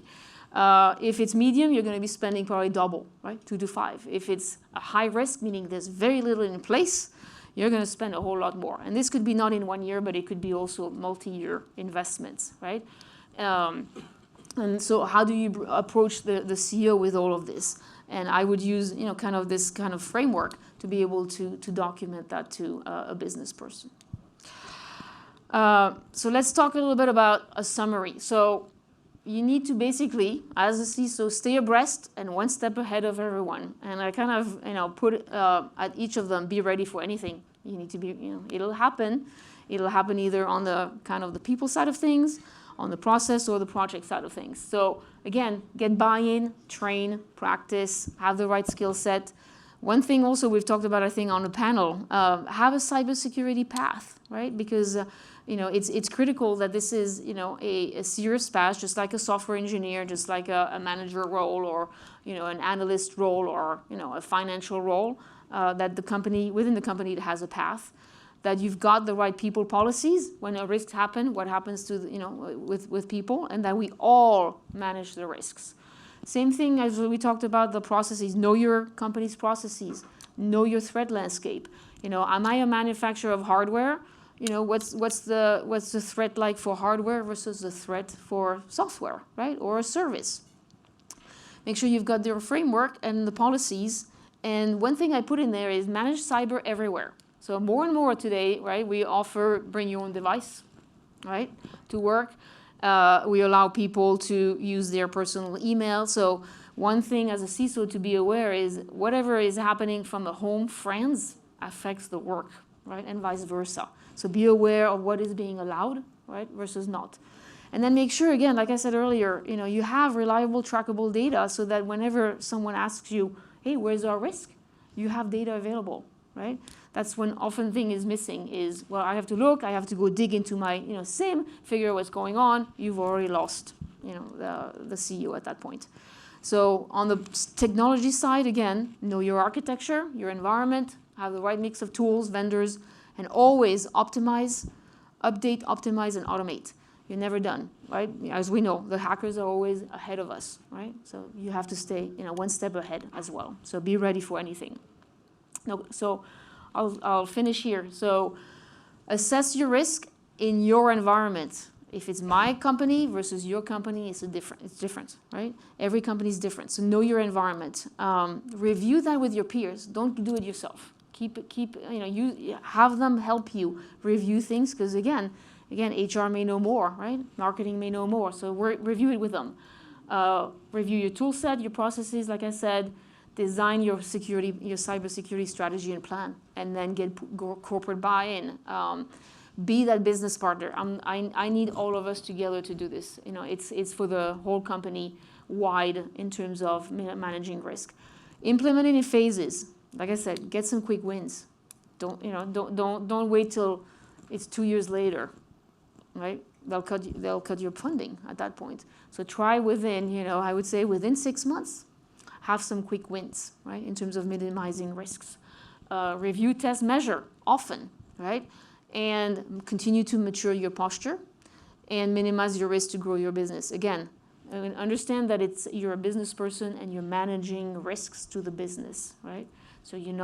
If it's medium, you're going to be spending probably double, right? 2 to 5. If it's a high risk, meaning there's very little in place, you're going to spend a whole lot more. And this could be not in 1 year, but it could be also multi-year investments, right? And so how do you approach the CEO with all of this? And I would use, kind of this kind of framework to be able to document that to a business person. So let's talk a little bit about a summary. So you need to basically, as a CISO, stay abreast and one step ahead of everyone. And I kind of, put at each of them, be ready for anything. You need to be, it'll happen. It'll happen either on the kind of the people side of things, on the process or the project side of things. So again, get buy-in, train, practice, have the right skill set. One thing also we've talked about, I think, on the panel, have a cybersecurity path, right? Because it's critical that this is a serious path, just like a software engineer, just like a manager role, or an analyst role, or a financial role. That within the company that has a path, that you've got the right people policies when a risk happens, what happens to with people, and that we all manage the risks. Same thing as we talked about the processes. Know your company's processes. Know your threat landscape. Am I a manufacturer of hardware? What's the threat like for hardware versus the threat for software, right? Or a service. Make sure you've got their framework and the policies. And one thing I put in there is manage cyber everywhere. So more and more today, right, we offer bring your own device, right, to work. We allow people to use their personal email. So one thing as a CISO to be aware is whatever is happening from the home friends affects the work, right, and vice versa. So be aware of what is being allowed, right, versus not. And then make sure, again, like I said earlier, you have reliable, trackable data so that whenever someone asks you, hey, where's our risk? You have data available, right? That's when often thing is missing is, well, I have to look, I have to go dig into my SIM, figure out what's going on. You've already lost the CEO at that point. So on the technology side, again, know your architecture, your environment, have the right mix of tools, vendors, and always optimize, update, optimize, and automate. You're never done, right? As we know, the hackers are always ahead of us, right? So you have to stay, one step ahead as well. So be ready for anything. No, so I'll finish here. So assess your risk in your environment. If it's my company versus your company, it's different, right? Every company is different. So know your environment. Review that with your peers. Don't do it yourself. You have them help you review things because again, HR may know more, right? Marketing may know more. So review it with them. Review your tool set, your processes, like I said. Design your cybersecurity strategy and plan, and then get corporate buy-in. Be that business partner. I need all of us together to do this. It's for the whole company wide in terms of managing risk. Implement it in phases. Like I said, get some quick wins. Don't wait till it's 2 years later, right? They'll cut your funding at that point. So try within, I would say within 6 months. Have some quick wins, right, in terms of minimizing risks. Review, test, measure often, right? And continue to mature your posture and minimize your risk to grow your business. Again, understand that you're a business person and you're managing risks to the business, right? So you're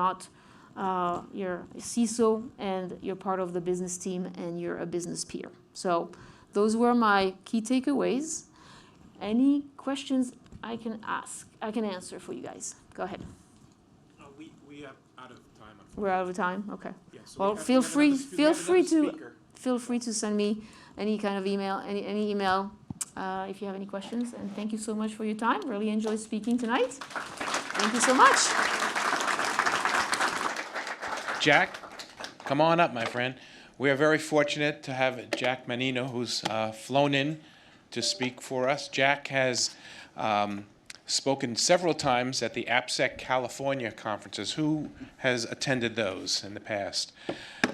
a CISO and you're part of the business team and you're a business peer. So those were my key takeaways. Any questions I can answer for you guys. Go ahead. We are out of time. We're out of time. Okay. Yeah, so well, feel free to send me any kind of email, any email, if you have any questions. And thank you so much for your time. Really enjoyed speaking tonight. Thank you so much. Jack, come on up, my friend. We are very fortunate to have Jack Manino, who's flown in to speak for us. Jack has spoken several times at the AppSec California conferences. Who has attended those in the past?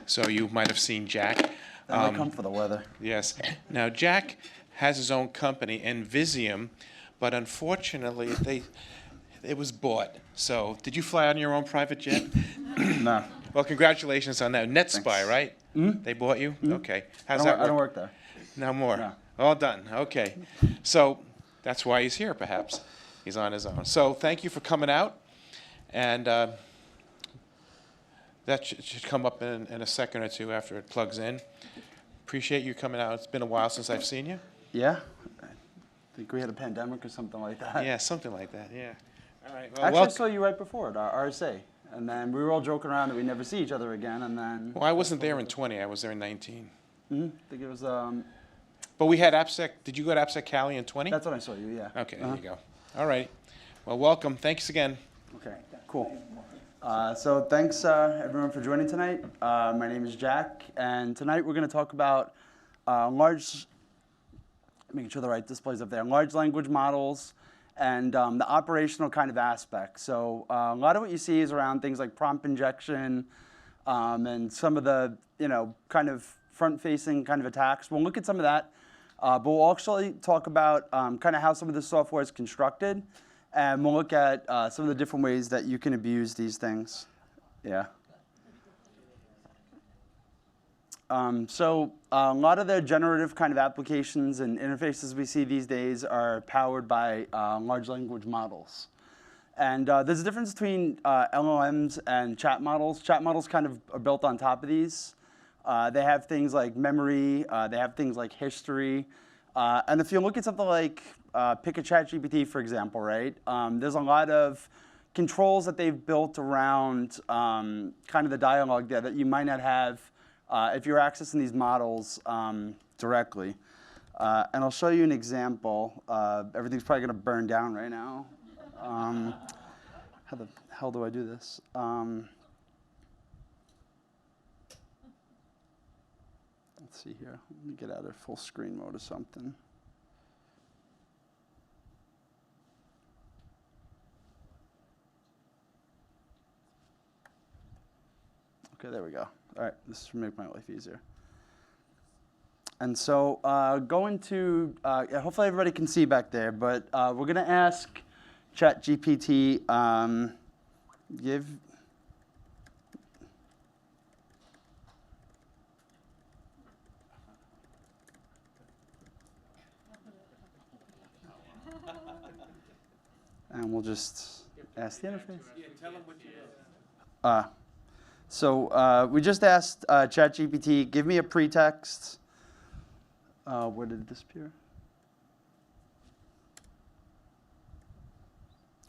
So you might have seen Jack. I come for the weather. Yes. Now, Jack has his own company, Envisium, but unfortunately, it was bought. So, did you fly on your own private jet? No. Well, congratulations on that. NetSpy, Thanks. right? Mm-hmm. They bought you? Mm-hmm. Okay. How's that I don't work? work there. No more. No. All done. Okay. So that's why he's here, perhaps. He's on his own. So thank you for coming out. And that should come up in a second or two after it plugs in. Appreciate you coming out. It's been a while since I've seen you. Yeah? I think we had a pandemic or something like that. Yeah, something like that. Yeah. All right. Well, Actually, I saw you right before at RSA. And then we were all joking around that we'd never see each other again. And then. Well, I wasn't there in 20. I was there in 19. I think it was. But we had AppSec. Did you go to AppSec Cali in 20? That's when I saw you, yeah. Okay, there you go. All right. Well, welcome. Thanks again. Okay, cool. So thanks everyone for joining tonight. My name is Jack, and tonight we're going to talk about making sure the right display's up there, large language models and the operational kind of aspects. So a lot of what you see is around things like prompt injection and some of the, kind of front-facing kind of attacks. We'll look at some of that, but we'll actually talk about kind of how some of the software is constructed, and we'll look at some of the different ways that you can abuse these things. Yeah. So a lot of the generative kind of applications and interfaces we see these days are powered by large language models. And there's a difference between LLMs and chat models. Chat models kind of are built on top of these. They have things like memory. They have things like history. And if you look at something like pick a ChatGPT, for example, right? There's a lot of controls that they've built around kind of the dialogue there that you might not have if you're accessing these models directly. And I'll show you an example. Everything's probably going to burn down right now. How the hell do I do this? Let's see here. Let me get out of full screen mode or something. Okay, there we go. All right, this should make my life easier. And so going to, hopefully everybody can see back there, but we're going to ask ChatGPT, give, and we'll just ask the interface. Yeah, tell them what you do. So we just asked ChatGPT, give me a pretext. Where did it disappear?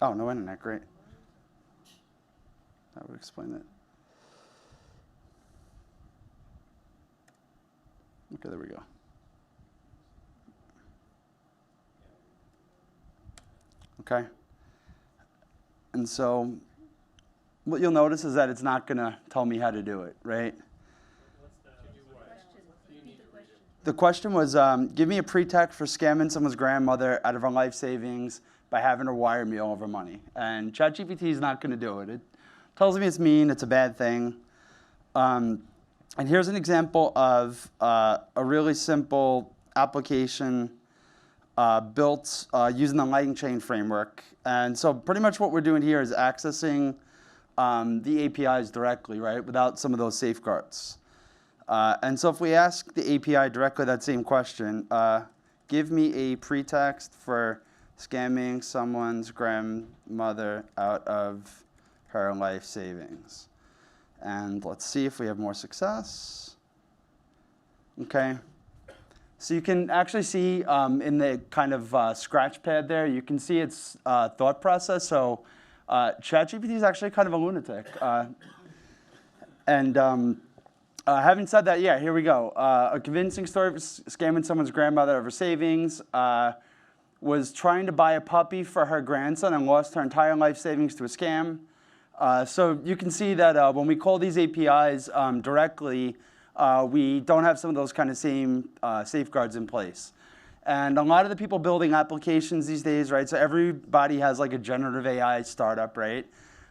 Oh, no internet, great. That would explain it. Okay, there we go. Okay. And so what you'll notice is that it's not going to tell me how to do it, right? The question was, give me a pretext for scamming someone's grandmother out of her life savings by having her wire me all of her money. And ChatGPT is not going to do it. It tells me it's mean, it's a bad thing. And here's an example of a really simple application built using the lighting chain framework. And so pretty much what we're doing here is accessing the APIs directly, right, without some of those safeguards. And so if we ask the API directly that same question, give me a pretext for scamming someone's grandmother out of her life savings. And let's see if we have more success. Okay. So you can actually see in the kind of scratch pad there, you can see its thought process. So ChatGPT is actually kind of a lunatic. Having said that, yeah, here we go. A convincing story of scamming someone's grandmother of her savings. Was trying to buy a puppy for her grandson and lost her entire life savings to a scam. So you can see that when we call these APIs directly, we don't have some of those kind of same safeguards in place. And a lot of the people building applications these days, right, so everybody has like a generative AI startup, right?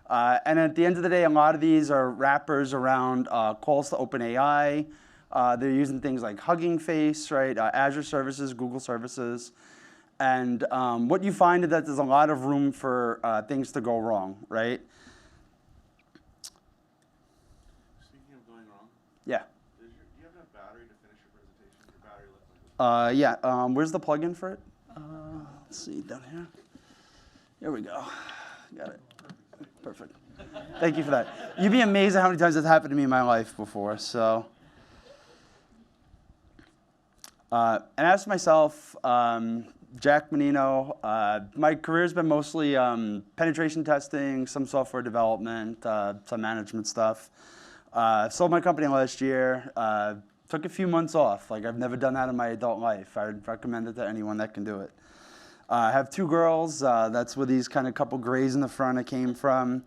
And at the end of the day, a lot of these are wrappers around calls to OpenAI, They're using things like Hugging Face, right? Azure services, Google services. And what you find is that there's a lot of room for things to go wrong, right? Speaking of going wrong, Yeah. do you have enough battery to finish your presentation? Your battery left. Yeah. Where's the plug-in for it? Let's see, down here. Here we go. Got it. Perfect. Thank you for that. You'd be amazed at how many times that's happened to me in my life before. So, and as for myself, Jack Menino, my career's been mostly penetration testing, some software development, some management stuff. Sold my company last year. Took a few months off. Like, I've never done that in my adult life. I'd recommend it to anyone that can do it. I have 2 girls. That's where these kind of couple grays in the front I came from.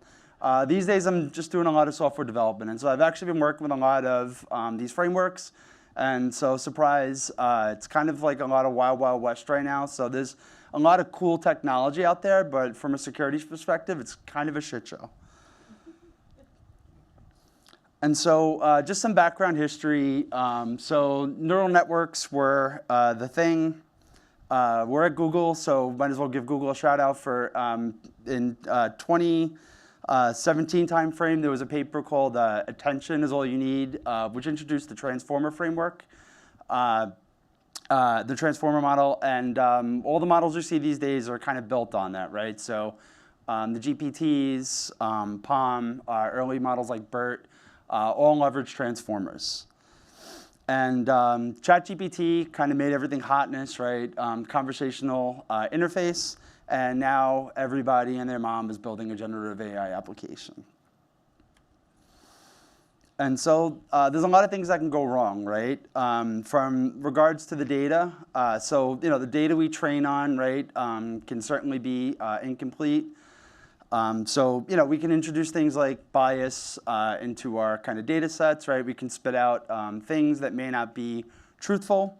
These days, I'm just doing a lot of software development. And so I've actually been working with a lot of these frameworks. And so, surprise, it's kind of like a lot of wild, wild west right now. So there's a lot of cool technology out there, but from a security perspective, it's kind of a shit show. And so just some background history. So neural networks were the thing. We're at Google, so might as well give Google a shout out for in 2017 timeframe, there was a paper called Attention is All You Need, which introduced the transformer framework, the transformer model, and all the models you see these days are kind of built on that, right? So the GPTs, PaLM, early models like BERT, all leverage transformers. And ChatGPT kind of made everything hotness, right? Conversational interface. And now everybody and their mom is building a generative AI application. And so there's a lot of things that can go wrong, right? From regards to the data. So the data we train on, right, can certainly be incomplete. So we can introduce things like bias into our kind of data sets, right? We can spit out things that may not be truthful.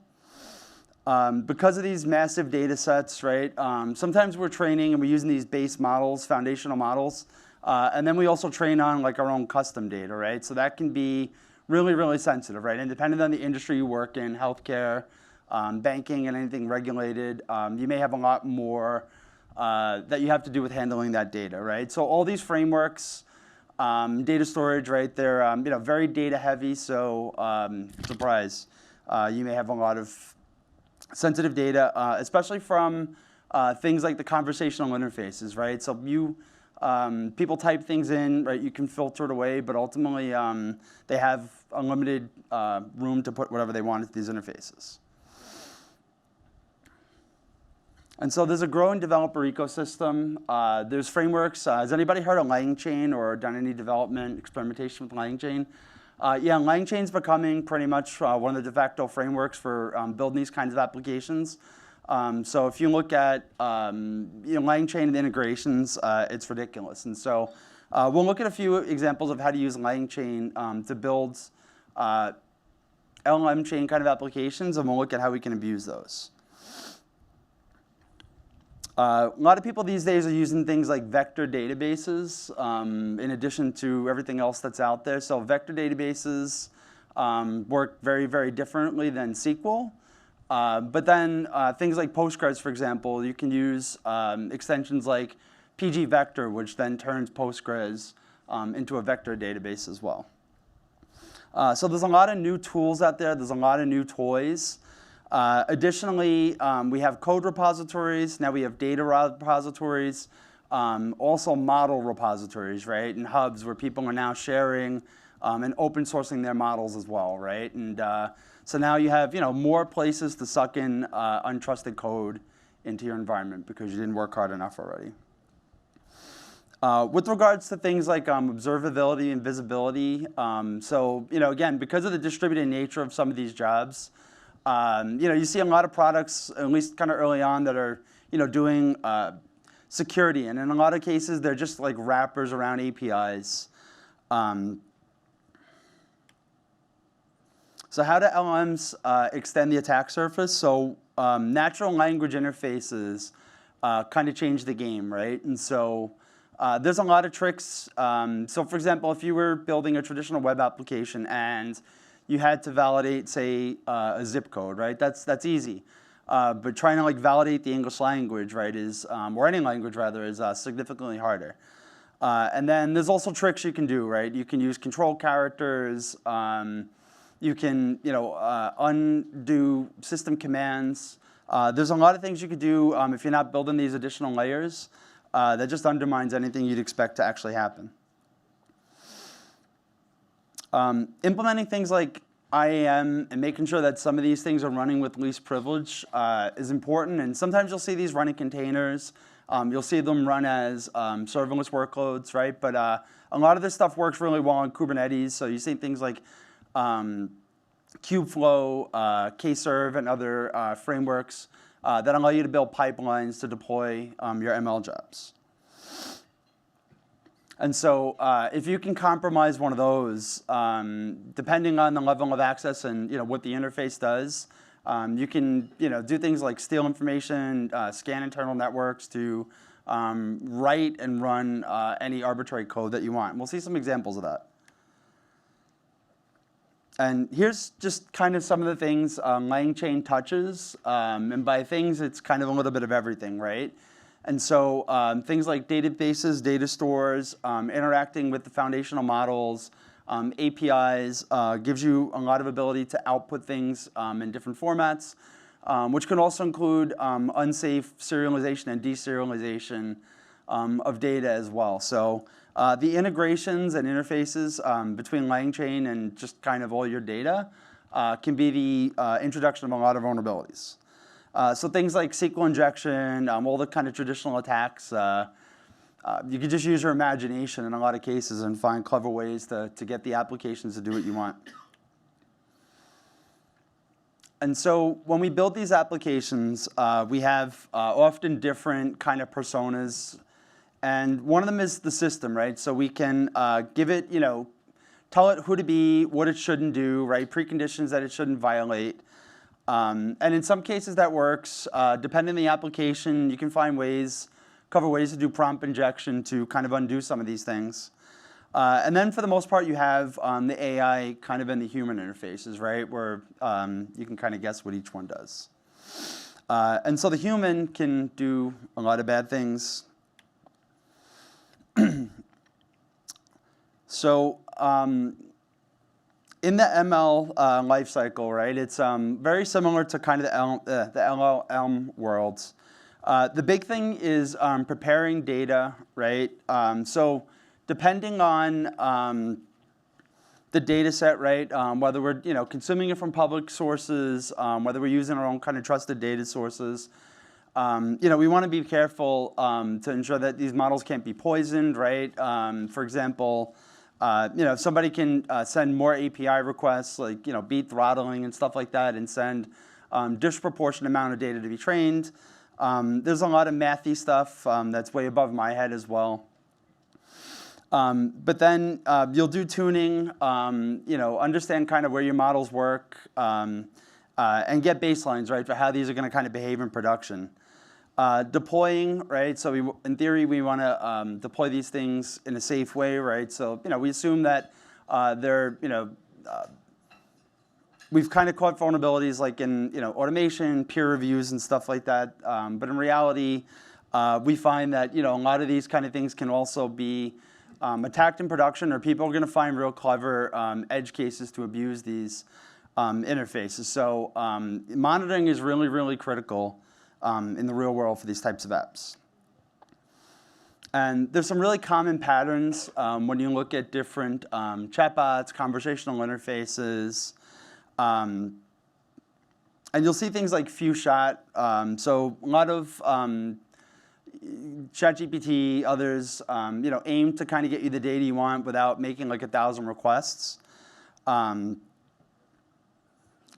Because of these massive data sets, right, sometimes we're training and we're using these base models, foundational models, and then we also train on like our own custom data, right? So that can be really, really sensitive, right? And depending on the industry you work in, healthcare, banking, and anything regulated, you may have a lot more that you have to do with handling that data, right? So all these frameworks, data storage, right, they're very data heavy, so surprise, you may have a lot of sensitive data, especially from things like the conversational interfaces, right? So people type things in, right? You can filter it away, but ultimately they have unlimited room to put whatever they want into these interfaces. And so there's a growing developer ecosystem. There's frameworks. Has anybody heard of LangChain or done any development experimentation with LangChain? Yeah, LangChain's becoming pretty much one of the de facto frameworks for building these kinds of applications. So if you look at LangChain and the integrations, it's ridiculous. And so we'll look at a few examples of how to use LangChain to build LLM chain kind of applications, and we'll look at how we can abuse those. A lot of people these days are using things like vector databases in addition to everything else that's out there. So vector databases work very, very differently than SQL. But then things like Postgres, for example, you can use extensions like pgvector, which then turns Postgres into a vector database as well. So there's a lot of new tools out there. There's a lot of new toys. Additionally, we have code repositories. Now we have data repositories. Also model repositories, right? And hubs where people are now sharing and open sourcing their models as well, right? And so now you have more places to suck in untrusted code into your environment because you didn't work hard enough already. With regards to things like observability and visibility, so again, because of the distributed nature of some of these jobs, you see a lot of products, at least kind of early on, that are doing security, and in a lot of cases, they're just like wrappers around APIs. So how do LLMs extend the attack surface? So natural language interfaces kind of change the game, right? And so there's a lot of tricks. So for example, if you were building a traditional web application and you had to validate, say, a zip code, right? That's easy. But trying to like validate the English language, right, is or any language rather, is significantly harder. And then there's also tricks you can do, right? You can use control characters. You can, undo system commands. There's a lot of things you could do if you're not building these additional layers that just undermines anything you'd expect to actually happen. Implementing things like IAM and making sure that some of these things are running with least privilege is important. And sometimes you'll see these running containers. You'll see them run as serverless workloads, right? But a lot of this stuff works really well on Kubernetes. So you see things like Kubeflow, Kserve, and other frameworks that allow you to build pipelines to deploy your ML jobs. And so if you can compromise one of those, depending on the level of access and what the interface does, you can do things like steal information, scan internal networks to write and run any arbitrary code that you want. And we'll see some examples of that. And here's just kind of some of the things LangChain touches. And by things, it's kind of a little bit of everything, right? And so things like databases, data stores, interacting with the foundational models, APIs, gives you a lot of ability to output things in different formats, which can also include unsafe serialization and deserialization of data as well. So the integrations and interfaces between LangChain and just kind of all your data can be the introduction of a lot of vulnerabilities. So things like SQL injection, all the kind of traditional attacks, you can just use your imagination in a lot of cases and find clever ways to get the applications to do what you want. And so when we build these applications, we have often different kind of personas. And one of them is the system, right? So we can give it, tell it who to be, what it shouldn't do, right? Preconditions that it shouldn't violate. And in some cases that works. Depending on the application, you can find cover ways to do prompt injection to kind of undo some of these things. And then for the most part, you have the AI kind of in the human interfaces, right? Where you can kind of guess what each one does. And so the human can do a lot of bad things. So in the ML lifecycle, right, it's very similar to kind of the LLM world. The big thing is preparing data, right? So depending on the data set, right, whether we're consuming it from public sources, whether we're using our own kind of trusted data sources, we want to be careful to ensure that these models can't be poisoned, right? For example, if somebody can send more API requests, like beat throttling and stuff like that, and send disproportionate amount of data to be trained. There's a lot of mathy stuff that's way above my head as well. But then you'll do tuning, understand kind of where your models work, and get baselines, right, for how these are going to kind of behave in production. Deploying, right? So in theory, we want to deploy these things in a safe way, right? So we assume that they're we've kind of caught vulnerabilities like in automation, peer reviews, and stuff like that. But in reality, we find that a lot of these kind of things can also be attacked in production, or people are going to find real clever edge cases to abuse these interfaces. So monitoring is really, really critical in the real world for these types of apps. And there's some really common patterns when you look at different chatbots, conversational interfaces. And you'll see things like few shot. So a lot of ChatGPT, others, aim to kind of get you the data you want without making like 1,000 requests.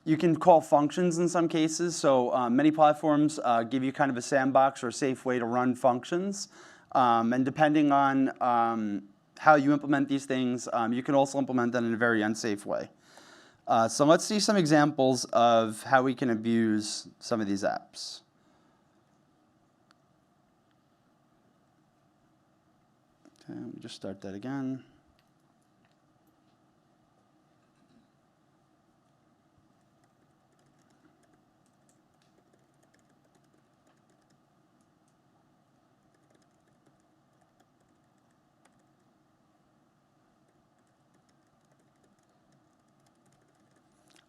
You can call functions in some cases. So many platforms give you kind of a sandbox or a safe way to run functions. And depending on how you implement these things, you can also implement them in a very unsafe way. So let's see some examples of how we can abuse some of these apps. Okay, let me just start that again.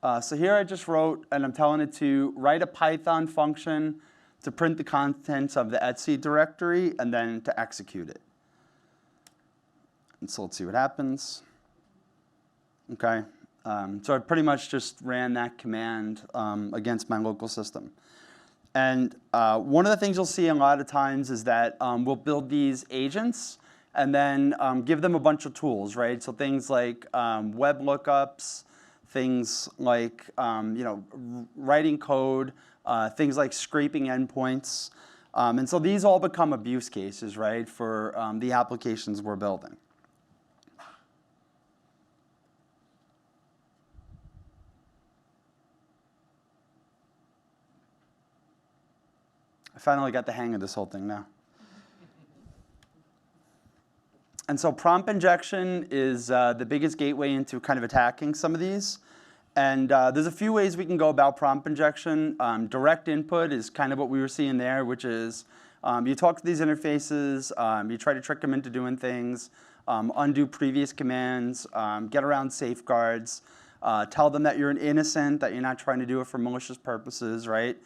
So here I just wrote, and I'm telling it to write a Python function to print the contents of the etc directory and then to execute it. And so let's see what happens. Okay, so I pretty much just ran that command against my local system. And one of the things you'll see a lot of times is that we'll build these agents and then give them a bunch of tools, right? So things like web lookups, things like writing code, things like scraping endpoints. And so these all become abuse cases, right, for the applications we're building. I finally got the hang of this whole thing now. And so prompt injection is the biggest gateway into kind of attacking some of these. And there's a few ways we can go about prompt injection. Direct input is kind of what we were seeing there, which is you talk to these interfaces, you try to trick them into doing things, undo previous commands, get around safeguards, tell them that you're an innocent, that you're not trying to do it for malicious purposes, right?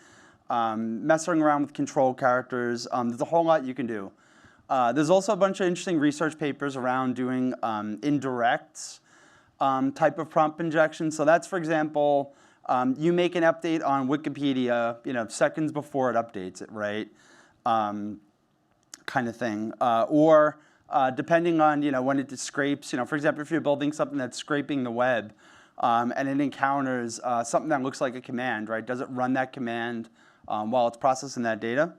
Messing around with control characters. There's a whole lot you can do. There's also a bunch of interesting research papers around doing indirect type of prompt injection. So that's, for example, you make an update on Wikipedia, seconds before it updates it, right? Kind of thing. Or depending on, when it scrapes, for example, if you're building something that's scraping the web and it encounters something that looks like a command, right? Does it run that command while it's processing that data?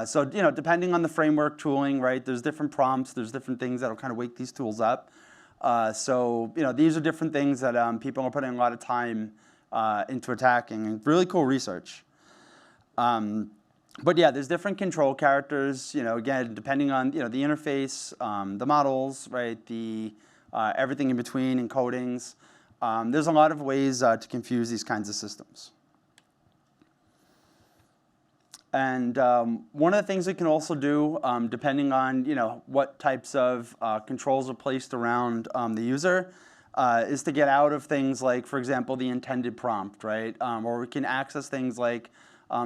So depending on the framework tooling, right, there's different prompts, there's different things that'll kind of wake these tools up. So these are different things that people are putting a lot of time into attacking, and really cool research. But yeah, there's different control characters, again, depending on the interface, the models, right, the everything in between, encodings. There's a lot of ways to confuse these kinds of systems. And one of the things we can also do, depending on what types of controls are placed around the user, is to get out of things like, for example, the intended prompt, right? Or we can access things like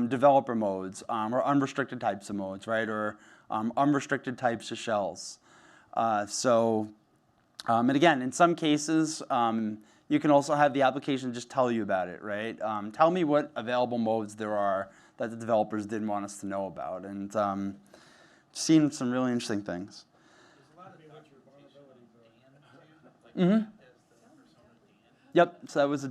developer modes or unrestricted types of modes, right? Or unrestricted types of shells. And again, in some cases, you can also have the application just tell you about it, right? Tell me what available modes there are that the developers didn't want us to know about, and seen some really interesting things. Mm-hmm. Yep. So that was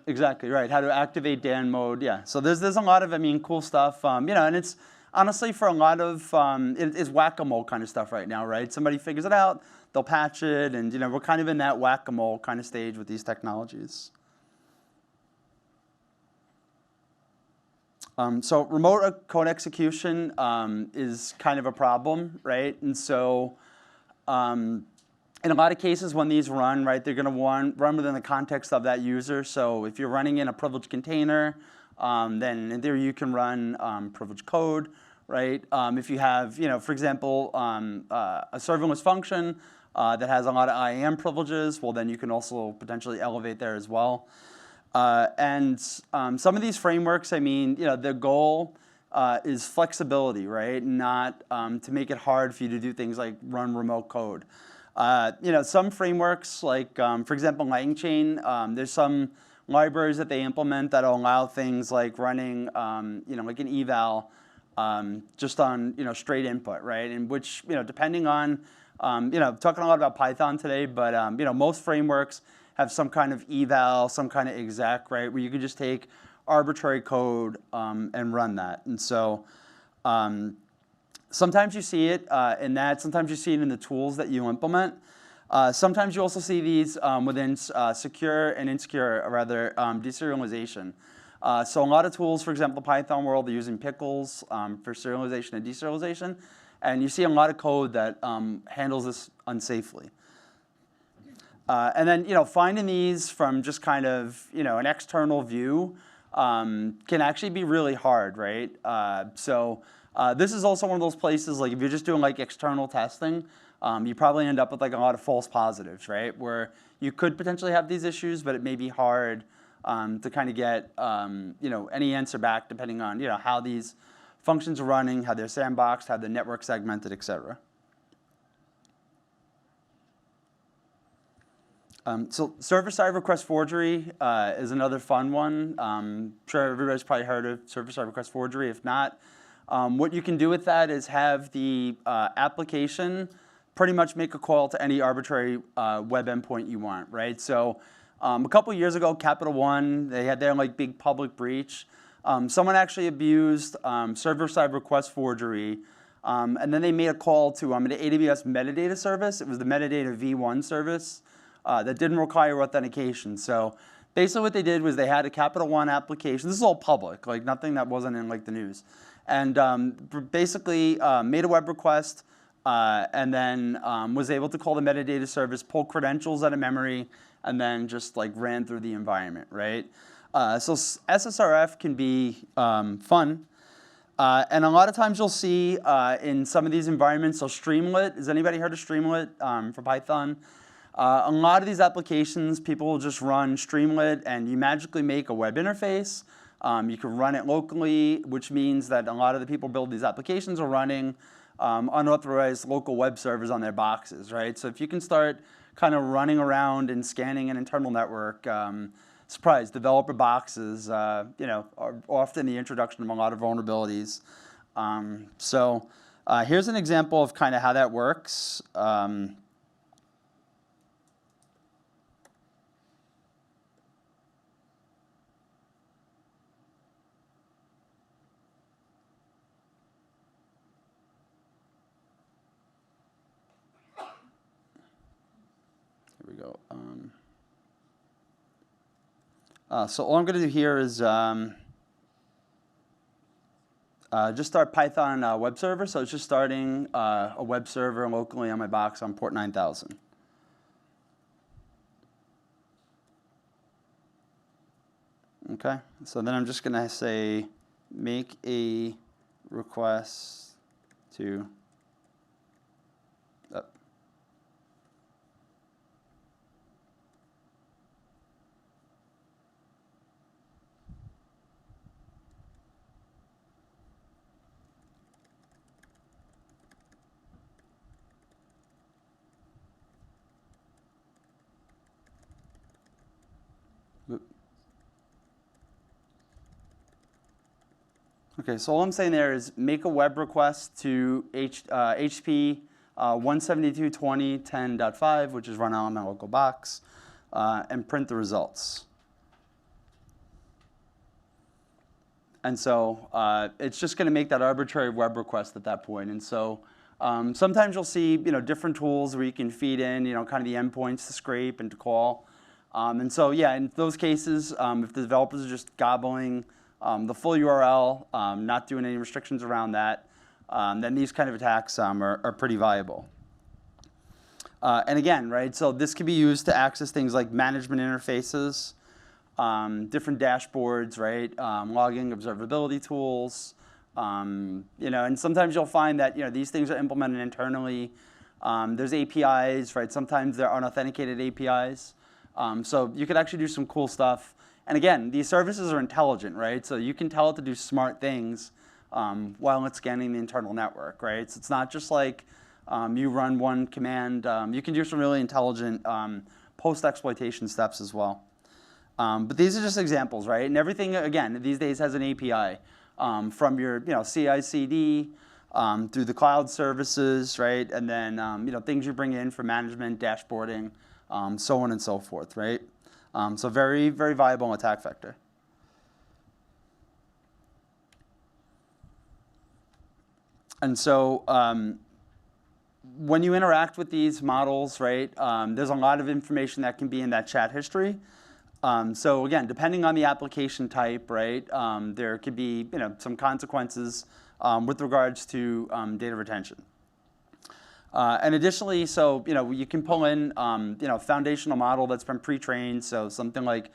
exactly right. How to activate Dan mode? Yeah. So there's a lot of cool stuff. And it's honestly for a lot of it's whack-a-mole kind of stuff right now, right? Somebody figures it out, they'll patch it, and we're kind of in that whack-a-mole kind of stage with these technologies. So remote code execution is kind of a problem, right? And so in a lot of cases when these run, right, they're going to run within the context of that user. So if you're running in a privileged container, then there you can run privileged code, right? If you have, for example, a serverless function that has a lot of IAM privileges, well, then you can also potentially elevate there as well. And some of these frameworks, the goal is flexibility, right? Not to make it hard for you to do things like run remote code. Some frameworks, like for example, LangChain, there's some libraries that they implement that allow things like running, like an eval just on straight input, right? And which depending on, talking a lot about Python today, but most frameworks have some kind of eval, some kind of exec, right, where you can just take arbitrary code and run that. And so sometimes you see it in that, sometimes you see it in the tools that you implement. Sometimes you also see these within secure and insecure, or rather, deserialization. So a lot of tools, for example, Python World, they're using pickles for serialization and deserialization. And you see a lot of code that handles this unsafely. And then, finding these from just kind of, an external view can actually be really hard, right? So this is also one of those places, like if you're just doing like external testing, you probably end up with like a lot of false positives, right? Where you could potentially have these issues, but it may be hard to kind of get any answer back depending on how these functions are running, how they're sandboxed, how they're network segmented, et cetera. So server-side request forgery is another fun one. I'm sure everybody's probably heard of server-side request forgery. If not, what you can do with that is have the application pretty much make a call to any arbitrary web endpoint you want, right? So a couple years ago, Capital One, they had their like big public breach. Someone actually abused server-side request forgery, and then they made a call to an AWS metadata service. It was the metadata v1 service. That didn't require authentication. So basically what they did was they had a Capital One application. This is all public, like nothing that wasn't in like the news. And basically made a web request and then was able to call the metadata service, pull credentials out of memory, and then just like ran through the environment, right? So SSRF can be fun. And a lot of times you'll see in some of these environments, so Streamlit, has anybody heard of Streamlit for Python? A lot of these applications, people will just run Streamlit and you magically make a web interface. You can run it locally, which means that a lot of the people building these applications are running unauthorized local web servers on their boxes, right? So if you can start kind of running around and scanning an internal network, surprise, developer boxes, are often the introduction of a lot of vulnerabilities. So here's an example of kind of how that works. Here we go. So all I'm going to do here is just start Python web server. So it's just starting a web server locally on my box on port 9000. Okay, so then I'm just going to say make a request to Okay, so all I'm saying there is make a web request to HP 172.20.10.5, which is run on my local box, and print the results. And so it's just going to make that arbitrary web request at that point. And so sometimes you'll see different tools where you can feed in kind of the endpoints to scrape and to call. And so yeah, in those cases, if the developers are just gobbling the full URL, not doing any restrictions around that, then these kind of attacks are pretty viable. And again, right, so this can be used to access things like management interfaces, different dashboards, right, logging, observability tools, and sometimes you'll find that these things are implemented internally. There's APIs, right, sometimes they're unauthenticated APIs. So you could actually do some cool stuff. And again, these services are intelligent, right? So you can tell it to do smart things while it's scanning the internal network, right? So it's not just like you run one command. You can do some really intelligent post-exploitation steps as well. But these are just examples, right? And everything, again, these days has an API from your CI/CD through the cloud services, right? And then things you bring in for management, dashboarding, so on and so forth, right? So very, very viable attack vector. And so when you interact with these models, right, there's a lot of information that can be in that chat history. So again, depending on the application type, right, there could be some consequences with regards to data retention. And additionally, so you can pull in foundational model that's been pre-trained, so something like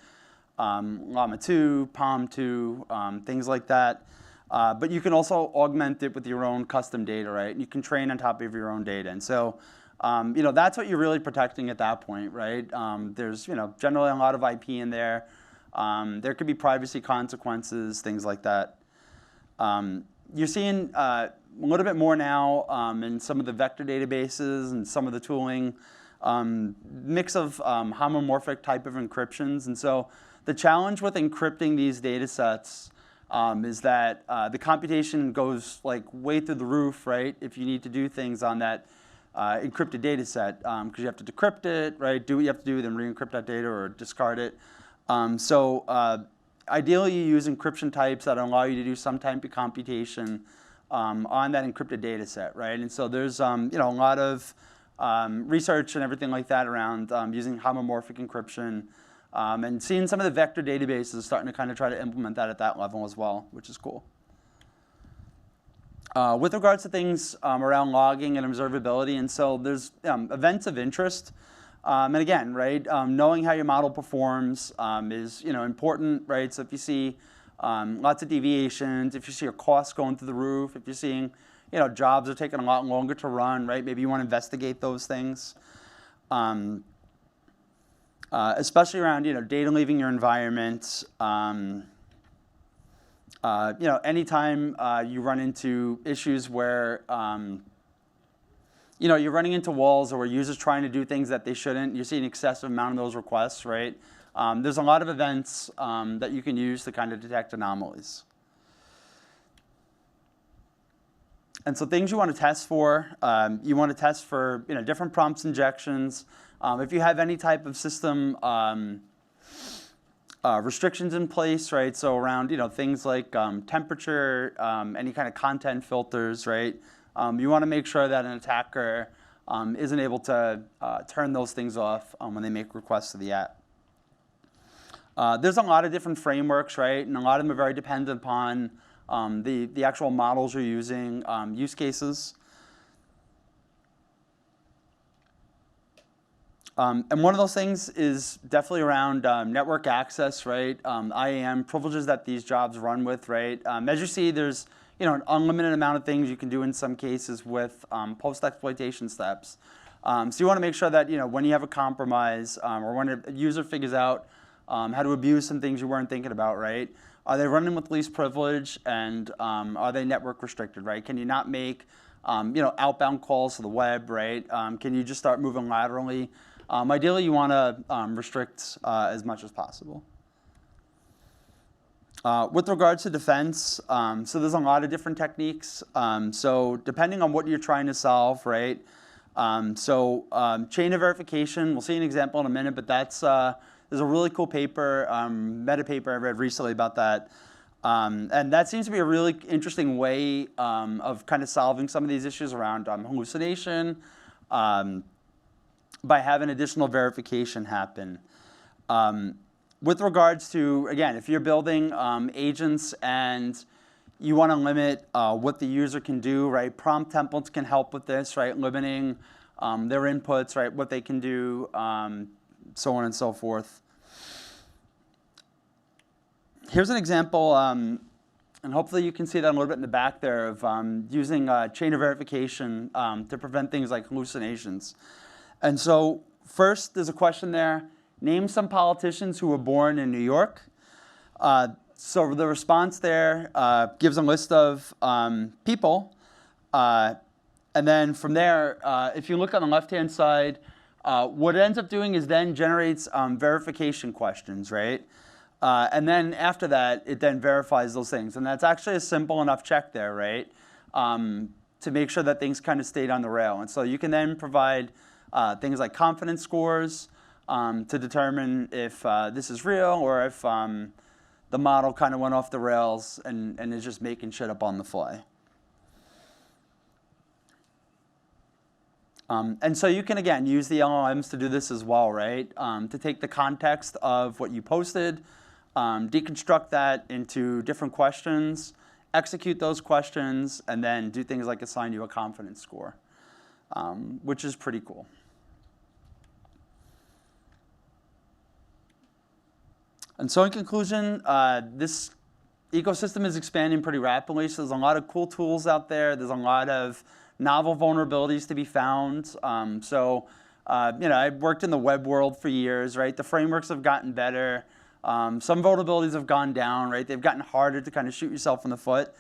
Llama 2, Palm 2, things like that. But you can also augment it with your own custom data, right? You can train on top of your own data. And so that's what you're really protecting at that point, right? There's, generally a lot of IP in there. There could be privacy consequences, things like that. You're seeing a little bit more now in some of the vector databases and some of the tooling, mix of homomorphic type of encryptions. And so the challenge with encrypting these data sets is that the computation goes like way through the roof, right? If you need to do things on that encrypted data set, because you have to decrypt it, right? Do what you have to do, then re-encrypt that data or discard it. Ideally, you use encryption types that allow you to do some type of computation on that encrypted data set, right? And so there's a lot of research and everything like that around using homomorphic encryption, and seeing some of the vector databases starting to kind of try to implement that at that level as well, which is cool. With regards to things around logging and observability, and so there's events of interest. And again, right, knowing how your model performs is important, right? So if you see lots of deviations, if you see your costs going through the roof, if you're seeing jobs are taking a lot longer to run, right? Maybe you want to investigate those things, especially around data leaving your environment. Anytime you run into issues where you're running into walls or users trying to do things that they shouldn't, you're seeing an excessive amount of those requests, right? There's a lot of events that you can use to kind of detect anomalies. And so things you want to test for, you want to test for different prompts injections. If you have any type of system restrictions in place, right? So around things like temperature, any kind of content filters, right? You want to make sure that an attacker isn't able to turn those things off when they make requests to the app. There's a lot of different frameworks, right? And a lot of them are very dependent upon the actual models you're using, use cases. And one of those things is definitely around network access, right? IAM, privileges that these jobs run with, right? As you see, there's an unlimited amount of things you can do in some cases with post-exploitation steps. So you want to make sure that when you have a compromise or when a user figures out how to abuse some things you weren't thinking about, right? Are they running with least privilege, and are they network restricted, right? Can you not make outbound calls to the web, right? Can you just start moving laterally? Ideally, you want to restrict as much as possible. With regards to defense, so there's a lot of different techniques. So depending on what you're trying to solve, right? Chain of verification, we'll see an example in a minute, but there's a really cool paper, meta paper I read recently about that. And that seems to be a really interesting way of kind of solving some of these issues around hallucination by having additional verification happen. With regards to, again, if you're building agents and you want to limit what the user can do, right? Prompt templates can help with this, right? Limiting their inputs, right? What they can do, so on and so forth. Here's an example, and hopefully you can see that a little bit in the back there of using chain of verification to prevent things like hallucinations. And so first, there's a question there. Name some politicians who were born in New York. So the response there gives a list of people. And then from there, if you look on the left-hand side, what it ends up doing is then generates verification questions, right? And then after that, it then verifies those things. And that's actually a simple enough check there, right? To make sure that things kind of stayed on the rail. And so you can then provide things like confidence scores, to determine if this is real or if the model kind of went off the rails and is just making shit up on the fly. And so you can, again, use the LLMs to do this as well, right? To take the context of what you posted, deconstruct that into different questions, execute those questions, and then do things like assign you a confidence score, which is pretty cool. And so in conclusion, this ecosystem is expanding pretty rapidly. So there's a lot of cool tools out there. There's a lot of novel vulnerabilities to be found. I've worked in the web world for years, right? The frameworks have gotten better. Some vulnerabilities have gone down, right? They've gotten harder to kind of shoot yourself in the foot.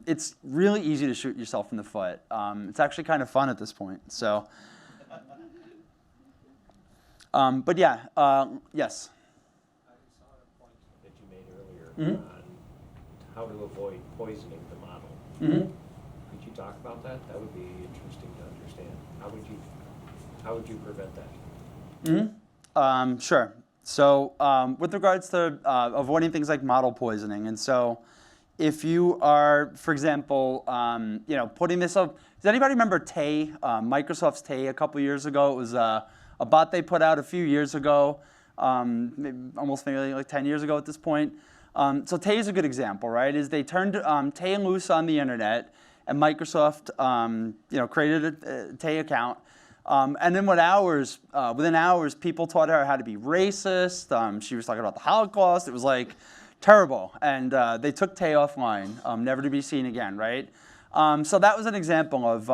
It's really easy to shoot yourself in the foot. It's actually kind of fun at this point. So, yes. I saw a point that you made earlier on how to avoid poisoning the model. Could you talk about that? That would be interesting to understand. How would you prevent that? Sure. So with regards to avoiding things like model poisoning, and so if you are, for example, putting this up, does anybody remember Tay, Microsoft's Tay a couple years ago? It was a bot they put out a few years ago, maybe like 10 years ago at this point. So Tay is a good example, right? Is they turned Tay loose on the internet, and Microsoft, created a Tay account. And then within hours, people taught her how to be racist. She was talking about the Holocaust. It was like terrible. And they took Tay offline, never to be seen again, right? So that was an example of,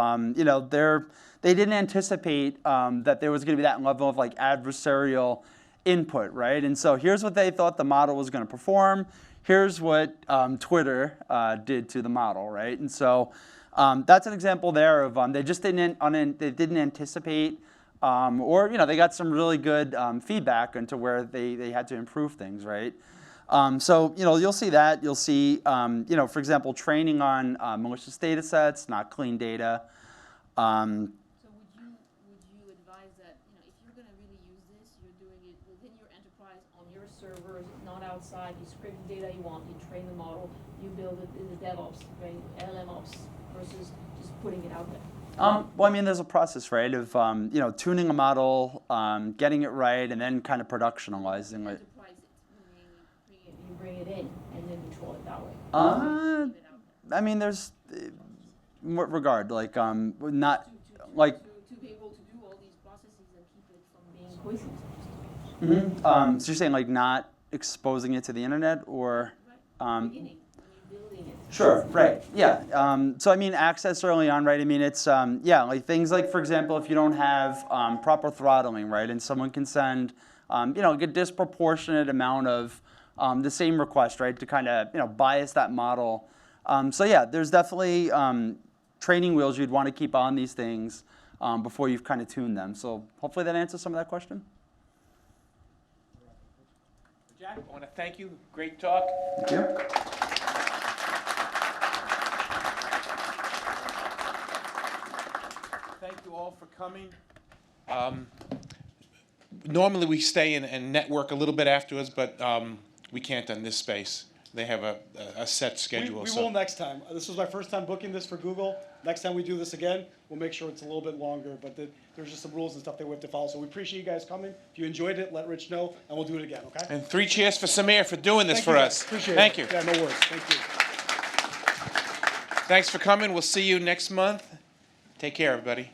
they didn't anticipate that there was going to be that level of like adversarial input, right? And so here's what they thought the model was going to perform. Here's what Twitter did to the model, right? And so that's an example there of they just didn't anticipate, or they got some really good feedback into where they had to improve things, right? So you'll see that. You'll see for example, training on malicious data sets, not clean data. So would you advise that, if you're going to really use this, you're doing it within your enterprise on your servers, not outside. You script the data you want, you train the model, you build it in the DevOps, right? LLM ops versus just putting it out there. Well, I mean, there's a process, right, of tuning a model, getting it right, and then kind of productionalizing it. Enterprise it, you bring it in, and then control it that way. I mean, there's, in what regard, like, not, like. To be able to do all these processes and keep it from being poisoned. So you're saying like not exposing it to the internet, or? Beginning, when you're building it. Sure, right, yeah. So I mean, access early on, right? I mean, it's, like things like, for example, if you don't have proper throttling, right? And someone can send, a disproportionate amount of the same request, right? To kind of, bias that model. So yeah, there's definitely training wheels you'd want to keep on these things before you've kind of tuned them. So hopefully that answers some of that question. Jack, I want to thank you. Great talk. Thank you. Thank you all for coming. Normally we stay and network a little bit afterwards, but we can't in this space. They have a set schedule. We will next time. This was my first time booking this for Google. Next time we do this again, we'll make sure it's a little bit longer, but there's just some rules and stuff that we have to follow. So we appreciate you guys coming. If you enjoyed it, let Rich know, and we'll do it again, okay? And 3 cheers for Samir for doing this for us. Appreciate Thank it. you. Yeah, no worries. Thank you. Thanks for coming. We'll see you next month. Take care, everybody.